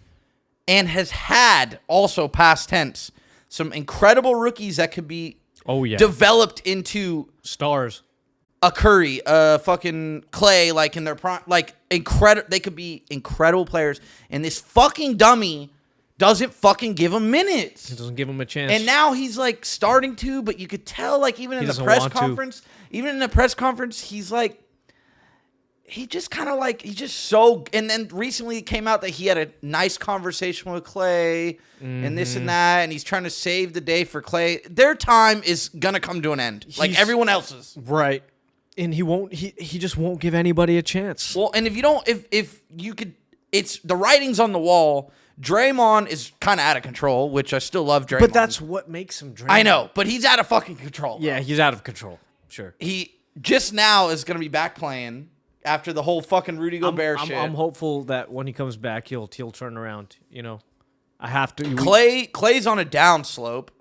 and has had also past tense some incredible rookies that could be developed into stars. A Curry, a fucking Clay, like in their prime, like incredible. They could be incredible players, and this fucking dummy doesn't fucking give him minutes. He doesn't give him a chance. And now he's like starting to, but you could tell, like even in the press conference, he's like, he just kind of like, he's just so. And then recently it came out that he had a nice conversation with Clay and this and that, and he's trying to save the day for Clay. Their time is gonna come to an end, like everyone else's, right? And he won't. He just won't give anybody a chance. Well, and if you don't, if you could, it's the writing's on the wall. Draymond is kind of out of control, which I still love Draymond. But that's what makes him Draymond. I know, but he's out of fucking control. Bro. Yeah, he's out of control. Sure. He just now is going to be back playing after the whole fucking Rudy Gobert shit. I'm hopeful that when he comes back, he'll turn around. You know, I have to. Clay's on a down slope,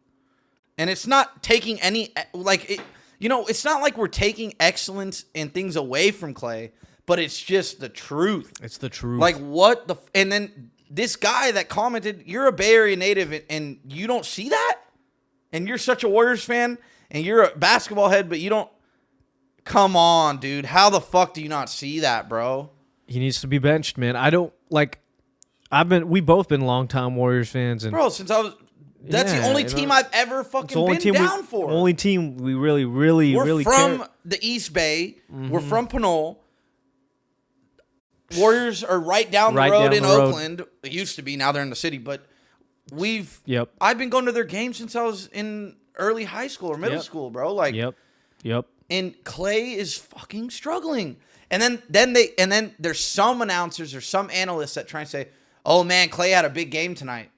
and it's not taking any like it. You know, it's not like we're taking excellence and things away from Clay, but it's just the truth. It's the truth. Like what the and then. This guy that commented, you're a Bay Area native and you don't see that? And you're such a Warriors fan and you're a basketball head, but you don't. Come on, dude. How the fuck do you not see that, bro? He needs to be benched, man. I don't like. We both been longtime Warriors fans, and bro, since I was. That's the only team I've ever fucking been down for. Only team we really We're from the East Bay. Mm-hmm. We're from Pinole. Warriors are right down the road in Oakland. It used to be. Now they're in the city. But I've been going to their games since I was in early high school or middle school, bro. Like, Yep. And Clay is fucking struggling. And then there's some announcers or some analysts that try and say, "Oh man, Clay had a big game tonight."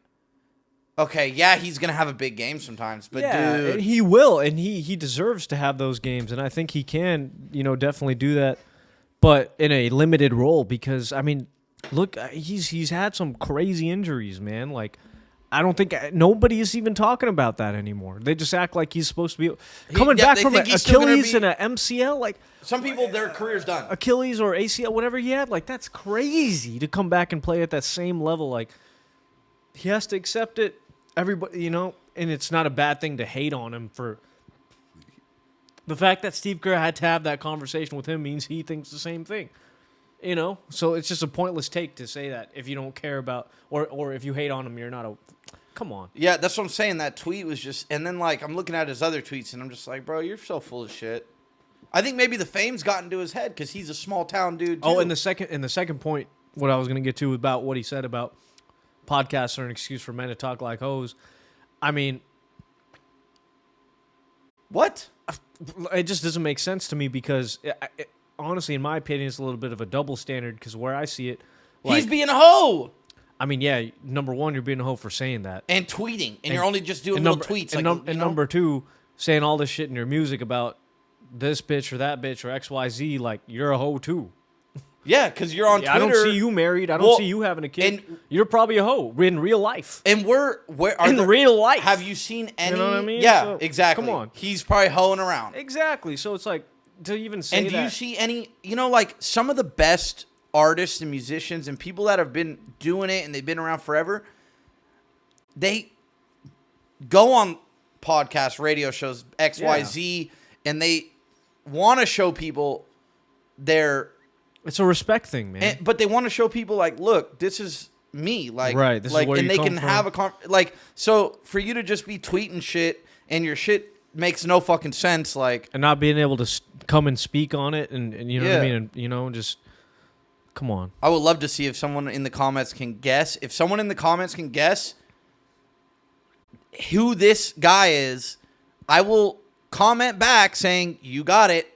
Okay, yeah, he's gonna have a big game sometimes, but dude, and he will, and he deserves to have those games, and I think he can, definitely do that. But in a limited role, because I mean, look, he's had some crazy injuries, man. Like, I don't think nobody is even talking about that anymore. They just act like he's supposed to be coming back from an Achilles and an MCL. Like, some people, their career's done. Achilles or ACL, whatever he had. Like, that's crazy to come back and play at that same level. Like, he has to accept it. Everybody, and it's not a bad thing to hate on him for. The fact that Steve Kerr had to have that conversation with him means he thinks the same thing, So it's just a pointless take to say that if you don't care about or if you hate on him, you're not a. Come on. Yeah, that's what I'm saying. That tweet was just, and then like I'm looking at his other tweets, and I'm just like, bro, you're so full of shit. I think maybe the fame's gotten to his head because he's a small town dude. Too. Oh, and the second point, what I was going to get to about what he said about podcasts are an excuse for men to talk like hoes. I mean, what? It just doesn't make sense to me because, honestly, in my opinion, it's a little bit of a double standard because where I see it, he's being a hoe. I mean, yeah, number one, you're being a hoe for saying that. And tweeting. And you're only just doing little tweets. And number two, saying all this shit in your music about this bitch or that bitch or XYZ, like, you're a hoe too. Yeah, because you're on Twitter. I don't see you married. I don't see you having a kid. You're probably a hoe in real life. And real life. Have you seen any? You know what I mean? Yeah, So, exactly. come on. He's probably hoeing around. Exactly. So it's like, to even say that. And do you see any, like some of the best artists and musicians and people that have been doing it and they've been around forever, they go on podcasts, radio shows, XYZ, and they want to show people their... It's a respect thing, man. But they want to show people, like, look, this is me. Like, right, this is where and you they come can from. have a... so for you to just be tweeting shit and your shit makes no fucking sense, like... And not being able to come and speak on it and you know what I mean? And, just... Come on. I would love to see if someone in the comments can guess. If someone in the comments can guess who this guy is, I will comment back saying, you got it.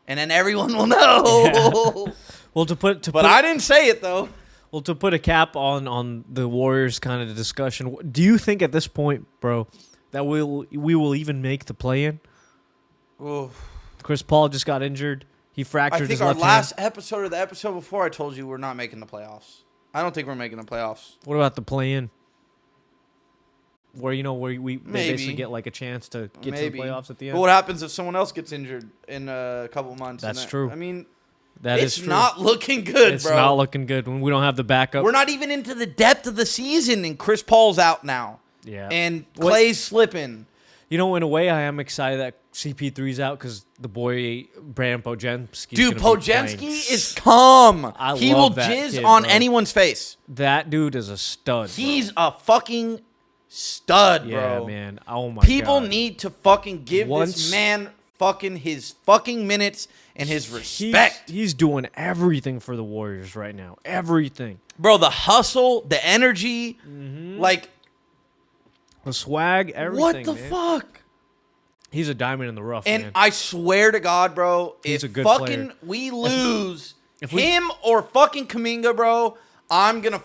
And then everyone will know. Yeah. Well, but I didn't say it, though. Well, to put a cap on the Warriors kind of discussion, do you think at this point, bro, that we will even make the play-in? Chris Paul just got injured. He fractured his left hand. I think our last episode or the episode before, I told you we're not making the playoffs. I don't think we're making the playoffs. What about the play-in? Where, they basically get like a chance to get to the playoffs at the end. But what happens if someone else gets injured in a couple months? That's true. I mean, it's not looking good, bro. It's not looking good when we don't have the backup. We're not even into the depth of the season, and Chris Paul's out now. Yeah. And Clay's slipping. In a way, I am excited that CP3's out because the boy, Brandon Podziemski. Dude, Podziemski is calm. He will jizz on anyone's face. That dude is a stud. He's a fucking stud, bro. Yeah, man. Oh, my People God. need to fucking give this man fucking his fucking minutes and his respect. He's doing everything for the Warriors right now. Everything. Bro, the hustle, the energy, like... The swag, everything, what the fuck? He's a diamond in the rough, and man. I swear to God, bro, He's if a good fucking player. we lose him or fucking Kuminga, bro, I'm gonna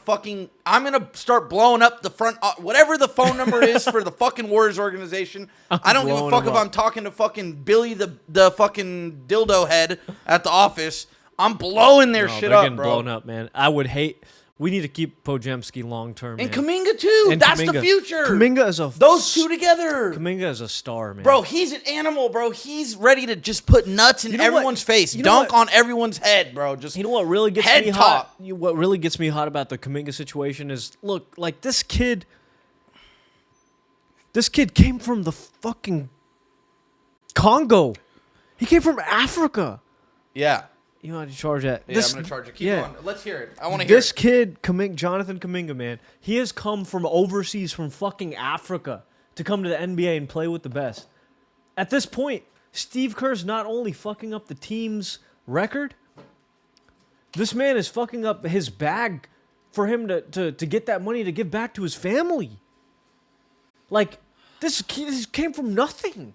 start blowing up the front, whatever the phone number is for the fucking Warriors organization. I don't give a fuck if I'm talking to fucking Billy the fucking dildo head at the office. I'm blowing their shit up, getting bro. Blown up, man. I would hate. We need to keep Podziemski long term, and Kuminga too. And That's Kuminga. the future. Kuminga is those two together. Kuminga is a star, man. Bro, he's an animal, bro. He's ready to just put nuts in everyone's face, dunk on everyone's head, bro. Just what really gets head me top. hot? What really gets me hot about the Kuminga situation is, look, like this kid came from the fucking Congo. He came from Africa. Yeah. You want to charge that? Yeah, I'm going to charge it. Keep going. Let's hear it. I want to hear this kid, Jonathan Kuminga, man, he has come from overseas, from fucking Africa, to come to the NBA and play with the best. At this point, Steve Kerr's not only fucking up the team's record, this man is fucking up his bag for him to get that money to give back to his family. Like, this came from nothing.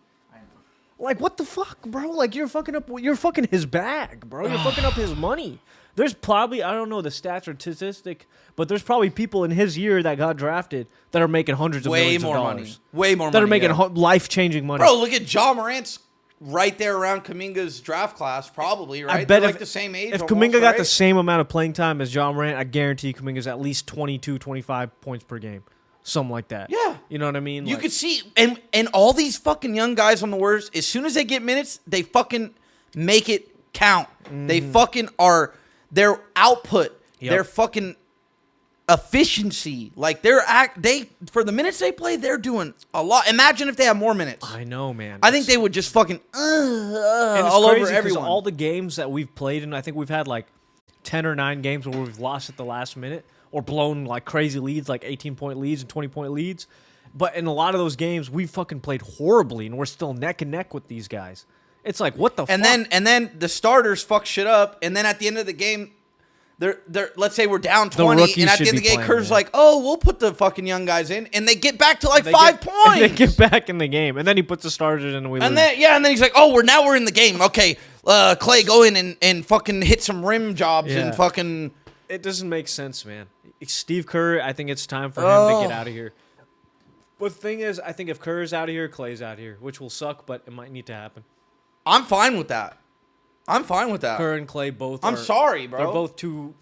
Like, what the fuck, bro? Like, you're fucking his bag, bro. You're fucking up his money. There's probably, I don't know the stats or statistic, but there's probably people in his year that got drafted that are making hundreds of millions of dollars. Way more money. That are making life-changing money. Bro, look at Ja Morant's right there around Kuminga's draft class, probably, right? I bet They're like the same age. If almost, Kuminga got right? the same amount of playing time as Ja Morant, I guarantee Kuminga's at least 22, 25 points per game. Something like that. Yeah. You know what I mean? You could see, and all these fucking young guys on the Warriors, as soon as they get minutes, they fucking make it count. They fucking are, their output, their fucking efficiency, like for the minutes they play, they're doing a lot. Imagine if they have more minutes. I know, man. I think they would just fucking and all crazy over everyone. All the games that we've played, and I think we've had like 10 or 9 games where we've lost at the last minute or blown like crazy leads, like 18-point leads and 20-point leads. But in a lot of those games, we fucking played horribly, and we're still neck and neck with these guys. It's like, what the fuck? And then the starters fuck shit up, and then at the end of the game, they're let's say we're down 20, and at the end of the game, Kerr's like, oh, we'll put the fucking young guys in, and they get back to like 5 points. And they get back in the game, and then he puts the starters in, and we lose. And then he's like, oh, we're in the game. Okay, Clay, go in and fucking hit some rim jobs and fucking. It doesn't make sense, man. Steve Kerr, I think it's time for him to get out of here. But the thing is, I think if Kerr's out of here, Clay's out of here, which will suck, but it might need to happen. I'm fine with that. Kerr and Clay both. I'm sorry, bro. They're both two.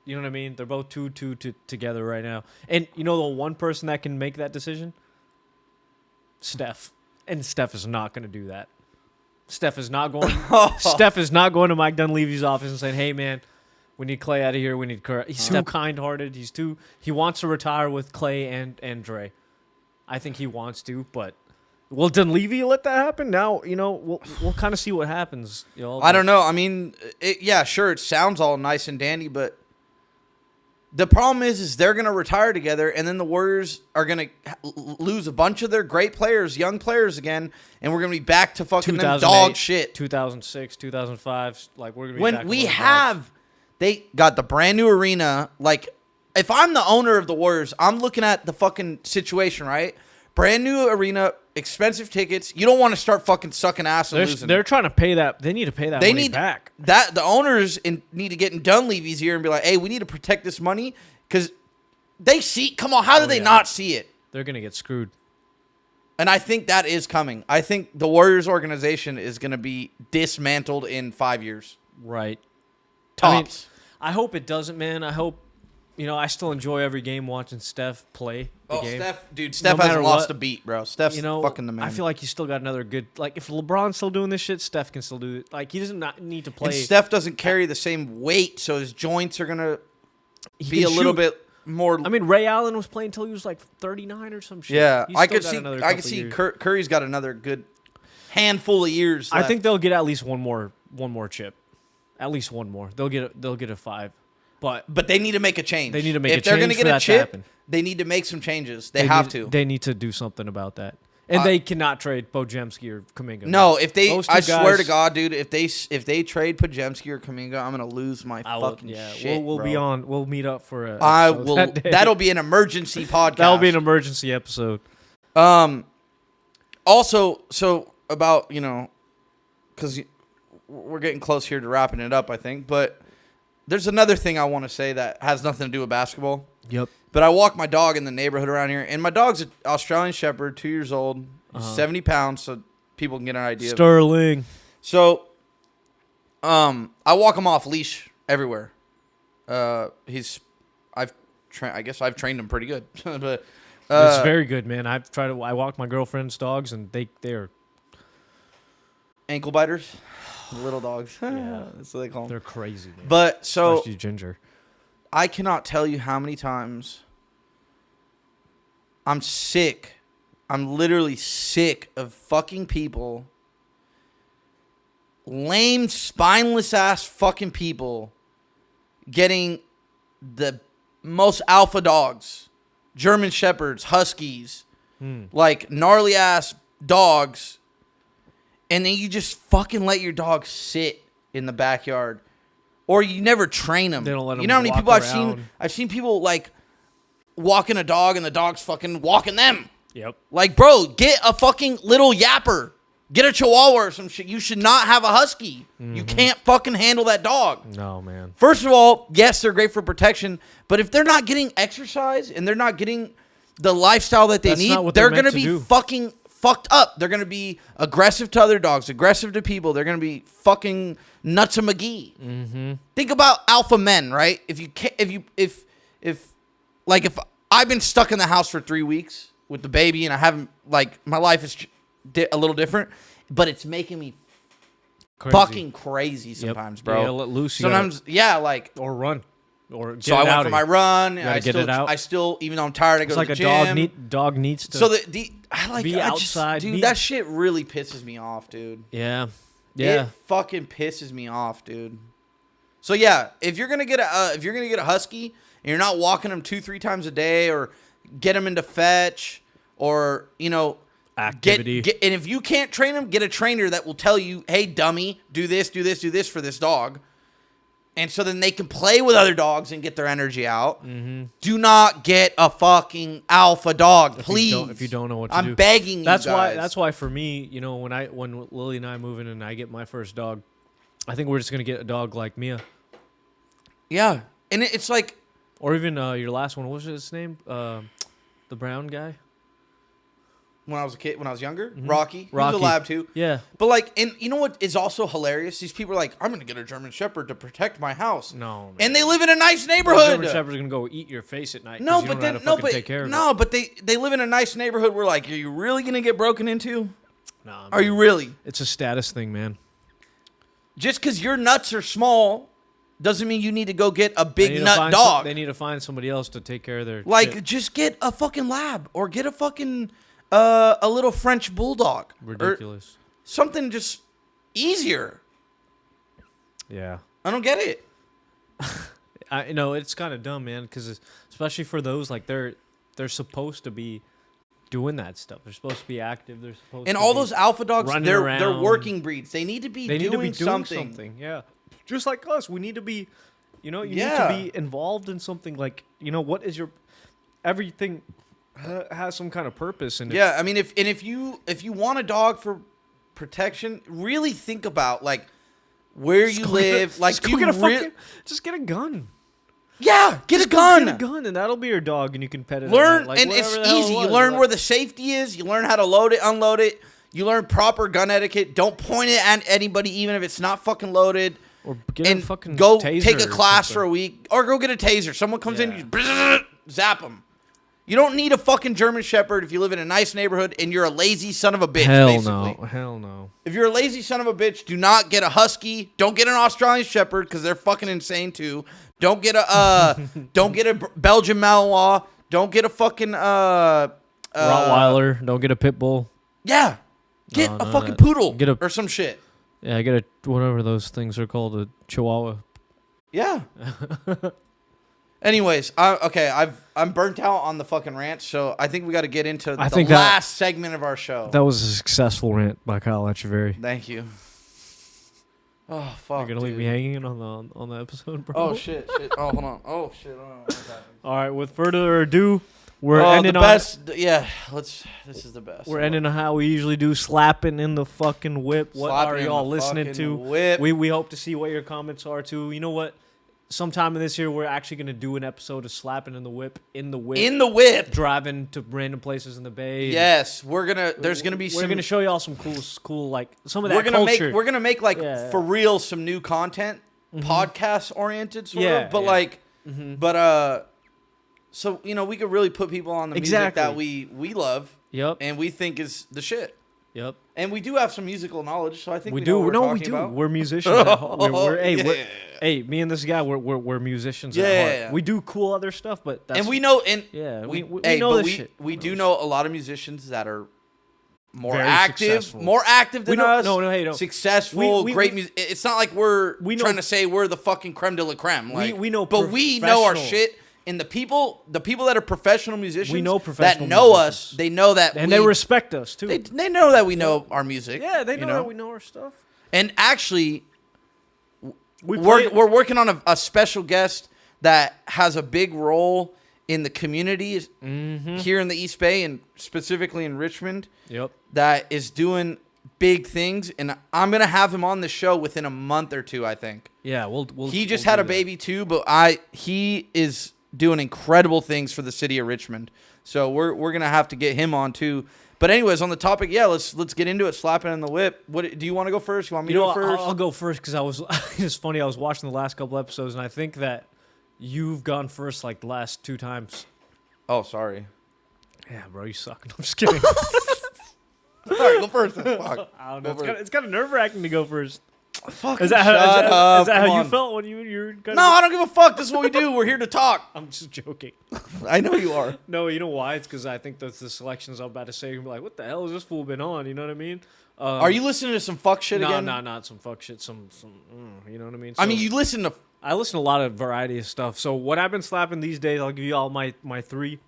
You know what I mean? They're both two together right now. And you know the one person that can make that decision? Steph. And Steph is not going to do that. Steph is not going. Steph is not going to Mike Dunleavy's office and saying, "Hey, man, we need Clay out of here. We need Kerr." He's too kind-hearted. He wants to retire with Clay and Dre. I think he wants to, but will Dunleavy let that happen? Now, we'll kind of see what happens. I don't know. I mean, sure, it sounds all nice and dandy, but the problem is they're going to retire together, and then the Warriors are going to lose a bunch of their great players, young players again, and we're going to be back to fucking them dog shit. 2006, 2005, like we're going to be back when we have, they got the brand new arena. Like, if I'm the owner of the Warriors, I'm looking at the fucking situation, right? Brand new arena, expensive tickets. You don't want to start fucking sucking ass and losing. They're trying to pay that. They need to pay that money back. The owners need to get in Dunleavy's ear and be like, hey, we need to protect this money because they see. Come on, how do they not see it? They're going to get screwed. And I think that is coming. I think the Warriors organization is going to be dismantled in 5 years. Right. Tops. I hope it doesn't, man. I hope. I still enjoy every game watching Steph play the game. Steph hasn't lost a beat, bro. Steph's fucking the man. I feel like he's still got another good. Like, if LeBron's still doing this shit, Steph can still do it. Like, he doesn't not need to play. And Steph doesn't carry the same weight, so his joints are gonna be a little bit more. I mean, Ray Allen was playing until he was like 39 or some shit. Yeah, I could see Curry's got another good handful of years left. I think they'll get at least one more chip. At least one more. They'll get a 5. But they need to make a change. They need to make a change. If they're going to get a chip, they need to make some changes. They have to. They need to do something about that. And they cannot trade Podziemski or Kuminga. No, I swear to God, dude, if they trade Podziemski or Kuminga, I'm going to lose my fucking shit. We'll meet up for a that'll be an emergency podcast. That'll be an emergency episode. Also, so about, cuz we're getting close here to wrapping it up, I think, but there's another thing I want to say that has nothing to do with basketball. Yep. But I walk my dog in the neighborhood around here, and my dog's an Australian Shepherd, 2 years old, 70 pounds, so people can get an idea. Sterling. So, I walk him off leash everywhere. I guess I've trained him pretty good, but it's very good, man. I walk my girlfriend's dogs, and they're ankle biters. Little dogs. Yeah. That's what they call them. They're crazy, man. But so especially Ginger. I cannot tell you how many times I'm sick. I'm literally sick of fucking people. Lame, spineless ass fucking people getting the most alpha dogs. German Shepherds, Huskies, like gnarly ass dogs. And then you just fucking let your dog sit in the backyard, or you never train them. They don't let them. You know how many people around. I've seen people like walking a dog, and the dog's fucking walking them. Yep. Like, bro, get a fucking little yapper, get a Chihuahua or some shit. You should not have a Husky. Mm-hmm. You can't fucking handle that dog. No, man. First of all, yes, they're great for protection, but if they're not getting exercise and they're not getting the lifestyle that they need, they're going to be fucking fucked up. They're going to be aggressive to other dogs, aggressive to people. They're going to be fucking nuts of McGee. Mm-hmm. Think about alpha men, right? If I've been stuck in the house for 3 weeks with the baby and I haven't, like, my life is a little different, but it's making me fucking crazy sometimes, bro. Yeah, let loose. Sometimes, or run. Or get so I went for my run. And I still, even though I'm tired, I go to the gym. It's like a dog needs to. So be outside. Dude, that shit really pisses me off, dude. Yeah. It fucking pisses me off, dude. So yeah, if you're gonna get a husky and you're not walking them 2-3 times a day, or get them into fetch, or activity, and if you can't train them, get a trainer that will tell you, hey, dummy, do this for this dog. And so then they can play with other dogs and get their energy out. Mm-hmm. Do not get a fucking alpha dog, please. If you don't know what to do. I'm begging you guys. That's why for me, when Lily and I move in and I get my first dog, I think we're just gonna get a dog like Mia. Yeah, and it's like, or even your last one. What was his name? The brown guy. when I was a kid, when I was younger. Rocky. He was Rocky. a lab too. Yeah. But like, and you know what is also hilarious? These people are like, I'm gonna get a German Shepherd to protect my house. No, man. And they live in a nice The neighborhood. German Shepherd's gonna go eat your face at night. 'cause No, you but don't know then how to no, fucking but take care of no, it. but they live in a nice neighborhood. Where like, are you really gonna get broken into? Nah, Are you really? It's a status thing, man. Just because your nuts are small doesn't mean you need to go get a They need big to nut find dog. they need to find somebody else to take care of their Like, shit. just get a fucking lab or get a fucking a little French bulldog. Or Ridiculous. something just easier. Yeah. I don't get it. I know it's kind of dumb, man, because especially for those, like, they're supposed to be doing that stuff. They're supposed to be active. They're supposed And to all be those alpha dogs, running they're around. working breeds. They need to be doing something. Yeah. Just like us, we need to be, you need Yeah. to be involved in something. Like, what is your everything has some kind of purpose, and Yeah, I mean, if you want a dog for protection, really think about like where you live. Like, just do go you get a rea- fucking, just get a gun. Yeah, get a Just go gun. Get a gun, and that'll be your dog, and you can pet it. at Learn, night, like, and it's whatever the hell it easy. You was, learn like- where the safety is. You learn how to load it, unload it. You learn proper gun etiquette. Don't point it at anybody, even if it's not fucking loaded. or get a And fucking go taser take a or class something. for a week, or go get a taser. Someone comes in, Yeah. you just zap them. You don't need a fucking German Shepherd if you live in a nice neighborhood and you're a lazy son of a bitch. Hell basically. no, hell no. If you're a lazy son of a bitch, do not get a Husky. Don't get an Australian Shepherd because they're fucking insane too. Don't get a Belgian Malinois. Don't get a fucking Rottweiler, don't get a pit bull. Yeah, get No, a no, fucking that- poodle get a- or some shit. Yeah, get a whatever those things are called, a Chihuahua. Yeah. Anyways, I'm burnt out on the fucking rant, so I think we got to get into I the think that- last segment of our show. That was a successful rant by Kyle Echeverry. Thank you. Oh fuck! You're gonna leave dude. me hanging on the episode, bro. Oh shit! Oh hold on! Oh shit! Hold on. What's happening? All right, with further ado, we're Oh, ending the on best. Yeah, this is the best. we're ending on how we usually do, slapping in the fucking whip. What Slapping are in y'all the listening fucking to? whip. We hope to see what your comments are too. You know what? Sometime in this year, we're actually gonna do an episode of slapping in the whip, in the whip. driving to random places in the bay. and Yes, we're gonna. There's gonna be We're some. gonna show y'all some cool like some of that we're gonna culture. make. We're gonna make like Yeah. for real some new content, podcast oriented sort Yeah, of. But yeah. like, so we could really put people on the music that Exactly. we love Yep. and we think is the shit. Yep. And we do have some musical knowledge, so I think We know do. what we're No, we talking do. about. We're musicians. At heart. Yeah. Hey, me and this guy, we're musicians Yeah, at heart. yeah, yeah. We do cool other stuff, but that's And we know, and Yeah, we we hey, know but this we, shit. we We do know know a lot of musicians that are more Very active, successful. more active than We know- us. no, hey, no. Successful, We- great music. It's not like we're We know- trying to say we're the fucking creme de la creme. Like, we know but we know our professional- shit. And the people that are professional musicians, know professional that know musicians. us, they know that, and we, they respect us too. they know that we know our music. yeah, they know, you that we know our stuff. And actually, We we're working on a special guest that has a big role in the community here in the East Bay and specifically in Richmond Yep. that is doing big things. And I'm going to have him on the show within a month or two, I think. Yeah, He just we'll had do a baby too, but he is doing incredible things for the city of Richmond. So we're going to have to get him on too. But anyways, on the topic, yeah, let's get into it. Slapping in the whip. What do you want to go first? You want me You to know, go first? I'll go first because I was. It's funny. I was watching the last couple episodes, and I think that you've gone first like the last 2 times. Oh, sorry. Yeah, bro, you suck. No, I'm just kidding. Sorry, go first. Fuck. I don't know. Go It's kind of nerve wracking to go first. Fucking Is that shut up. is that Come how you on. felt when you're? Kind No, I don't give a fuck. This is what we do. We're here to talk. I'm just joking. I know you are. No, you know why? It's because I think that's the selections I'm about to say. You're gonna be like, what the hell has this fool been on? You know what I mean? Are you listening to some fuck shit again? No, not some fuck shit. Some you know what I mean? I mean, So- you listen to. I listen to a lot of variety of stuff. So what I've been slapping these days, I'll give you all my 3.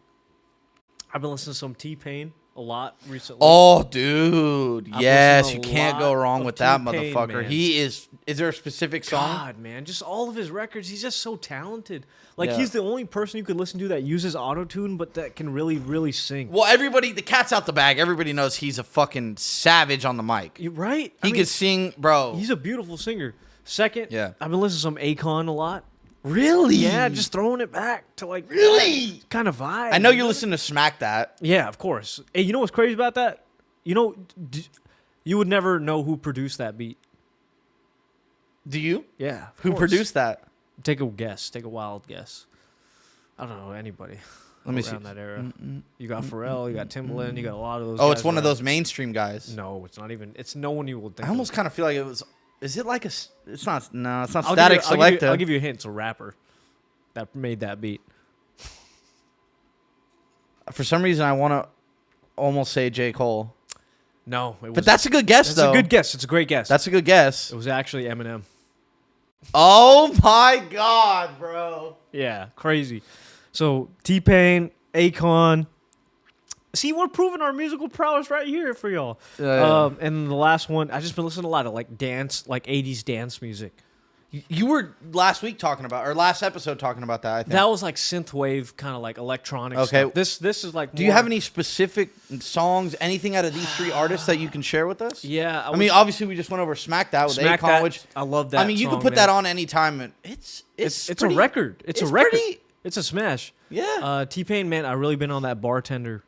I've been listening to some T-Pain a lot recently. Oh, dude. I've Yes, you listened to a can't go lot wrong of with that T-Pain, motherfucker. man. He is. Is there a specific song? God, man, just all of his records. He's just so talented. Like Yeah. he's the only person you could listen to that uses autotune, but that can really, really sing. Well, the cat's out the bag. Everybody knows he's a fucking savage on the mic. You're right. He I mean, could sing, bro. He's a beautiful singer. Second, Yeah. I've been listening to some Akon a lot. Really? Yeah, just throwing it back to like Really kind of vibe. I know you're listening to Smack That. Yeah, of course. Hey, you know what's crazy about that? You know, you would never know who produced that beat. Do you? Yeah. Who produced that? Take a guess. Take a wild guess. I don't know anybody. Let me around see. that era. You got Pharrell, you got Timbaland, you got a lot of those. Oh, guys it's one of around. those mainstream guys. No, it's not even. It's no one you would think. I almost kind of feel like it was. Is it like a? It's not. No, it's not I'll Static give you, Selecta. I'll give you a hint. It's a rapper that made that beat. For some reason, I want to almost say J. Cole. No, it was, But that's a good guess, that's though. a good guess. It's a great guess. That's a good guess. It was actually Eminem. Oh my God, bro. Yeah, crazy. So T-Pain, Akon. See, we're proving our musical prowess right here for y'all. Yeah. And the last one, I just been listening to a lot of like dance, like 80s dance music. You were last week talking about, or last episode talking about that, I think. That was like synthwave, kind of like electronic Okay. stuff. This is like Do you have any specific songs, anything out of these three artists that you can share with us? Yeah. I mean, obviously, we just went over Smack That with Smack Akon, That, which, I love that I mean, you song, can put man. that on any time, and it's It's pretty- a record. It's a it's record. pretty- It's a smash. Yeah. T-Pain, man, I really been on that bartender.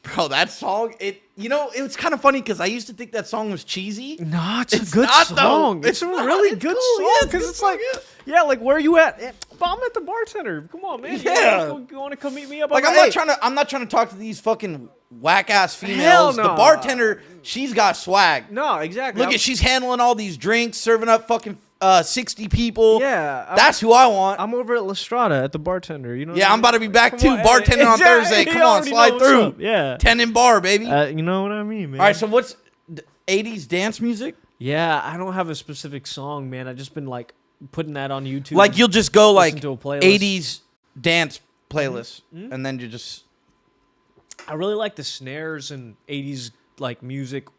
Bro, that song, it's kind of funny because I used to think that song was cheesy. No, it's It's a good not, though. song. It's a It's not. really It's good cool. song Yeah, because it's it's good like, song, yeah, like where are you at? I'm at the bartender. Come on, man. Yeah. You want to come meet me up? Like, I'm I'm not trying to talk to these fucking whack ass Hell females. no. The bartender, she's got swag. No, exactly. Look at, she's handling all these drinks, serving up fucking 60 people. Yeah, That's who I want. I'm over at La Strada at the bartender. You know. Yeah, I'm about to be back Come too. on, Bartending on exactly. Thursday. You Come on, already know slide what's through. up. Yeah. 10 in bar, baby. You know what I mean, man. All right, so what's 80s dance music? Yeah, I don't have a specific song, man. I just been like putting that on YouTube. Like, you'll just go like listen to a playlist. 80s dance playlist, and then you just. I really like the snares and 80s like music.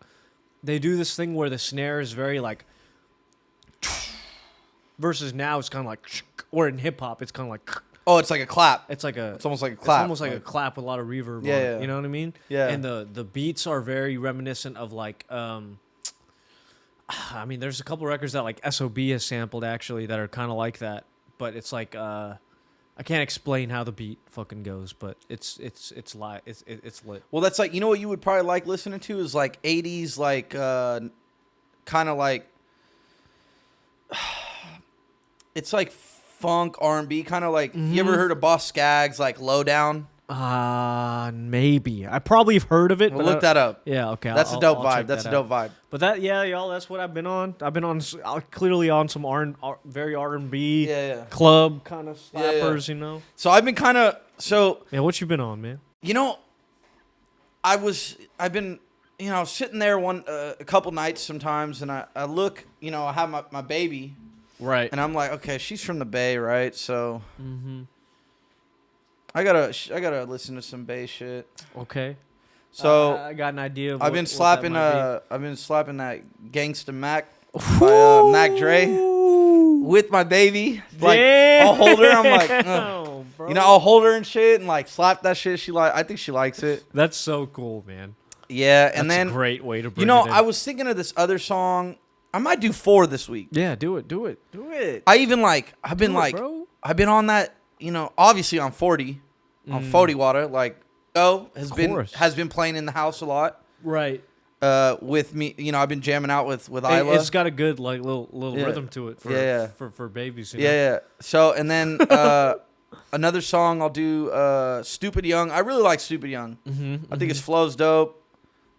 They do this thing where the snare is very like versus now it's kind of like, or in hip hop it's kind of like, Oh, it's like a clap. it's like a It's almost like a clap. It's almost like a clap with a lot of reverb. Yeah, on it, yeah. you know what I mean? Yeah. And the beats are very reminiscent of like I mean, there's a couple records that like SOB has sampled actually that are kind of like that, but it's like I can't explain how the beat fucking goes, but it's lit. Well, that's like, you know what you would probably like listening to is like 80s, like kind of like, it's like funk R&B, kind of like, you ever heard of Boss Skaggs, like Lowdown? Maybe I probably have heard of it. Well, but look that up. Yeah, okay. That's a dope I'll vibe. check That's a that dope out. vibe. But that, yeah, y'all, that's what I've been on. I've been on clearly on some very R&B, Yeah. club kind of Yeah, yeah. slappers, you know. So I've been kind of, Yeah, what you been on, man? you know, I've been, you know, sitting there a couple nights sometimes, and I look, you know, I have my baby, Right. and I'm like, okay, she's from the Bay, right? So Mm-hmm. I gotta listen to some Bay shit. Okay. So I got an idea. Of I've been what slapping that I've been slapping that Gangsta Mac might by be. Mac Dre with my baby. Like, Damn, I'll hold her. I'm like, ugh. bro. You know, I'll hold her and shit and like slap that shit. I think she likes it. That's so cool, man. Yeah, and That's then a great way to bring you know, it in. I was thinking of this other song. I might do 4 this week. Yeah, do it. I even like I've been Do it, like bro. I've been on that, you know, obviously on 40 on 40 water, like has been playing in the house a lot. Right. With me, you know, I've been jamming out with Isla. It's got a good like little Yeah. rhythm to it for Yeah. for babies. You Yeah, know? yeah. So, and then another song I'll do, Stupid Young. I really like Stupid Young. I think his flow's dope.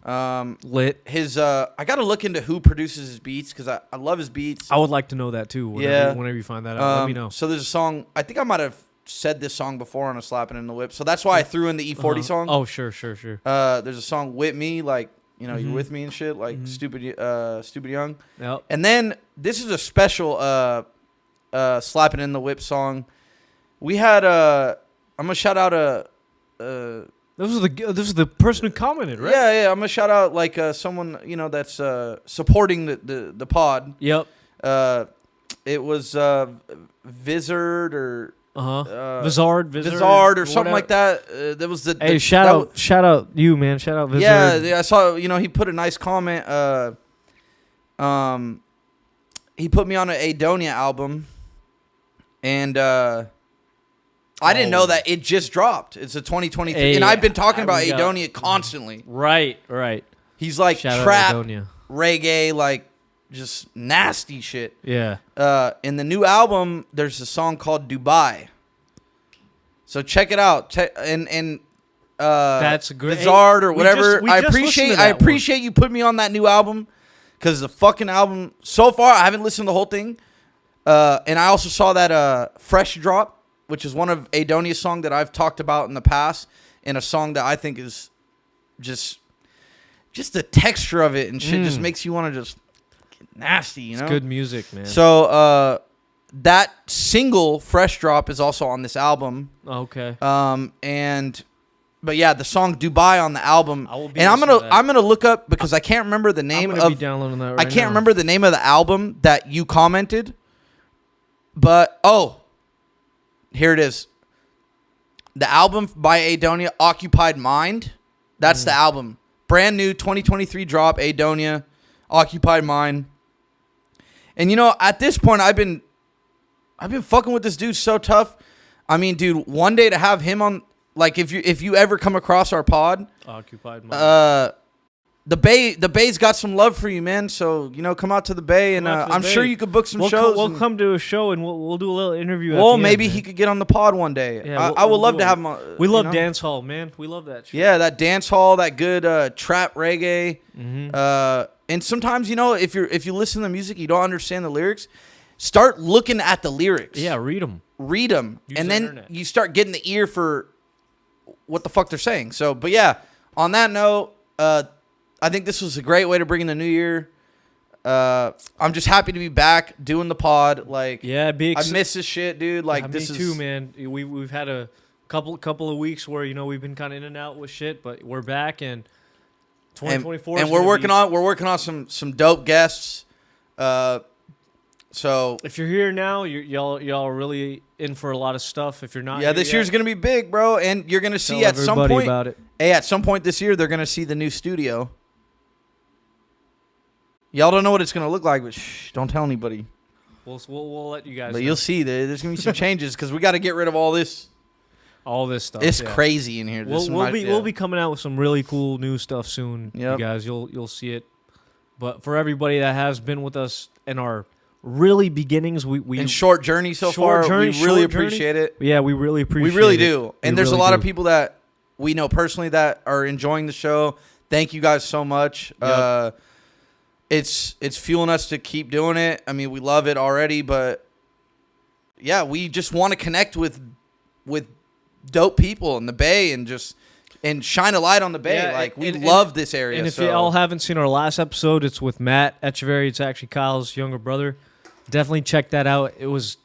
Lit. I got to look into who produces his beats because I love his beats. I would like to know that too. Whenever you find that out, let me know. So there's a song, I think I might have said this song before on a Slapping in the Whip. So that's why I threw in the E40 song. Oh, sure. There's a song with me, like, you know, you're with me and shit, like Stupid Young. Yep. And then this is a special Slapping in the Whip song. We had I'm gonna shout out This was the person who commented, right? yeah, I'm gonna shout out like someone, you know, that's supporting the pod. Yep. It was Vizard or Vizard or something like that. That was the Hey, the, shout that out, shout out you, man. Shout out Vizard. Yeah, I saw, you know, he put a nice comment. He put me on an Adonia album. and I didn't know that it just dropped. It's a 2023, and I've been talking about Adonia constantly. Right. He's like Shout trap, out Adonia. reggae, like just nasty shit. Yeah. In the new album, there's a song called Dubai. So check it out. That's great. Bizarre or whatever. I appreciate you putting me on that new album, because the fucking album so far I haven't listened to the whole thing. And I also saw that Fresh Drop, which is one of Adonia's song that I've talked about in the past, and a song that I think is just the texture of it and shit just makes you want to just get nasty, you know? It's good music, man. So that single Fresh Drop is also on this album. Okay. But yeah, the song Dubai on the album. I'm gonna look up, because I can't remember the name I'm gonna be downloading that right I can't now. remember the name of the album that you commented. But here it is. The album by Adonia, Occupied Mind. That's the album. Brand new 2023 drop, Adonia, Occupied Mind. And you know, at this point, I've been fucking with this dude so tough. I mean, dude, one day to have him on, like, if you ever come across our pod, Occupied Mind. the Bay's got some love for you, man. So, you know, come out to the Bay, and I'm sure you could book some shows. We'll come to a show and we'll do a little interview. Well, maybe he could get on the pod one day. Yeah, I would love to have him on. We love dance hall, man. We love that shit. Yeah, that dance hall, that good trap reggae. And sometimes, you know, if you listen to the music, you don't understand the lyrics, start looking at the lyrics. Yeah, read them. And then you start getting the ear for what the fuck they're saying. So, but yeah, on that note, I think this was a great way to bring in the new year. I'm just happy to be back doing the pod. Like, yeah, I miss this shit, dude. Like, me too, man. We've had a couple of weeks where, you know, we've been kind of in and out with shit, but we're back, and 2024. And we're working on some dope guests. So if you're here now, y'all are really in for a lot of stuff. If you're not, this year's gonna be big, bro, and you're gonna see at some point. About it. Hey, at some point this year, they're gonna see the new studio. Y'all don't know what it's gonna look like, but shh, don't tell anybody. We'll let you guys. But you'll see there's gonna be some changes, because we got to get rid of all this stuff. It's crazy in here. We'll be coming out with some really cool new stuff soon. Yep. You guys, you'll see it. But for everybody that has been with us in our really beginnings, we in short journey so far, we really appreciate it. Yeah, we really appreciate it. We really do. And there's a lot of people that we know personally that are enjoying the show. Thank you guys so much. Yep. It's fueling us to keep doing it. I mean, we love it already, but yeah, we just want to connect with dope people in the Bay and shine a light on the Bay. Yeah, we love this area. And if you all haven't seen our last episode, it's with Matt Echeverry. It's actually Kyle's younger brother. Definitely check that out. It was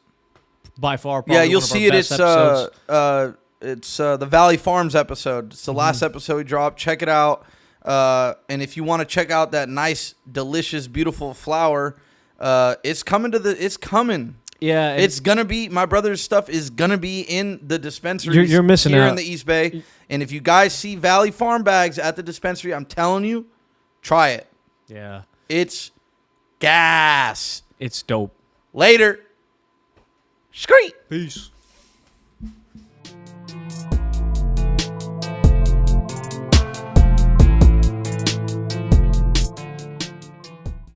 by far probably you'll one of see our it. best episodes. It's the Valley Farms episode. It's the last episode we dropped. Check it out. And if you want to check out that nice, delicious, beautiful flower, it's coming. It's coming. Yeah, it's gonna be. My brother's stuff is gonna be in the dispensary. You're missing here out in the East Bay. And if you guys see Valley Farm bags at the dispensary, I'm telling you, try it. Yeah, it's gas. It's dope. Later. Screet. Peace.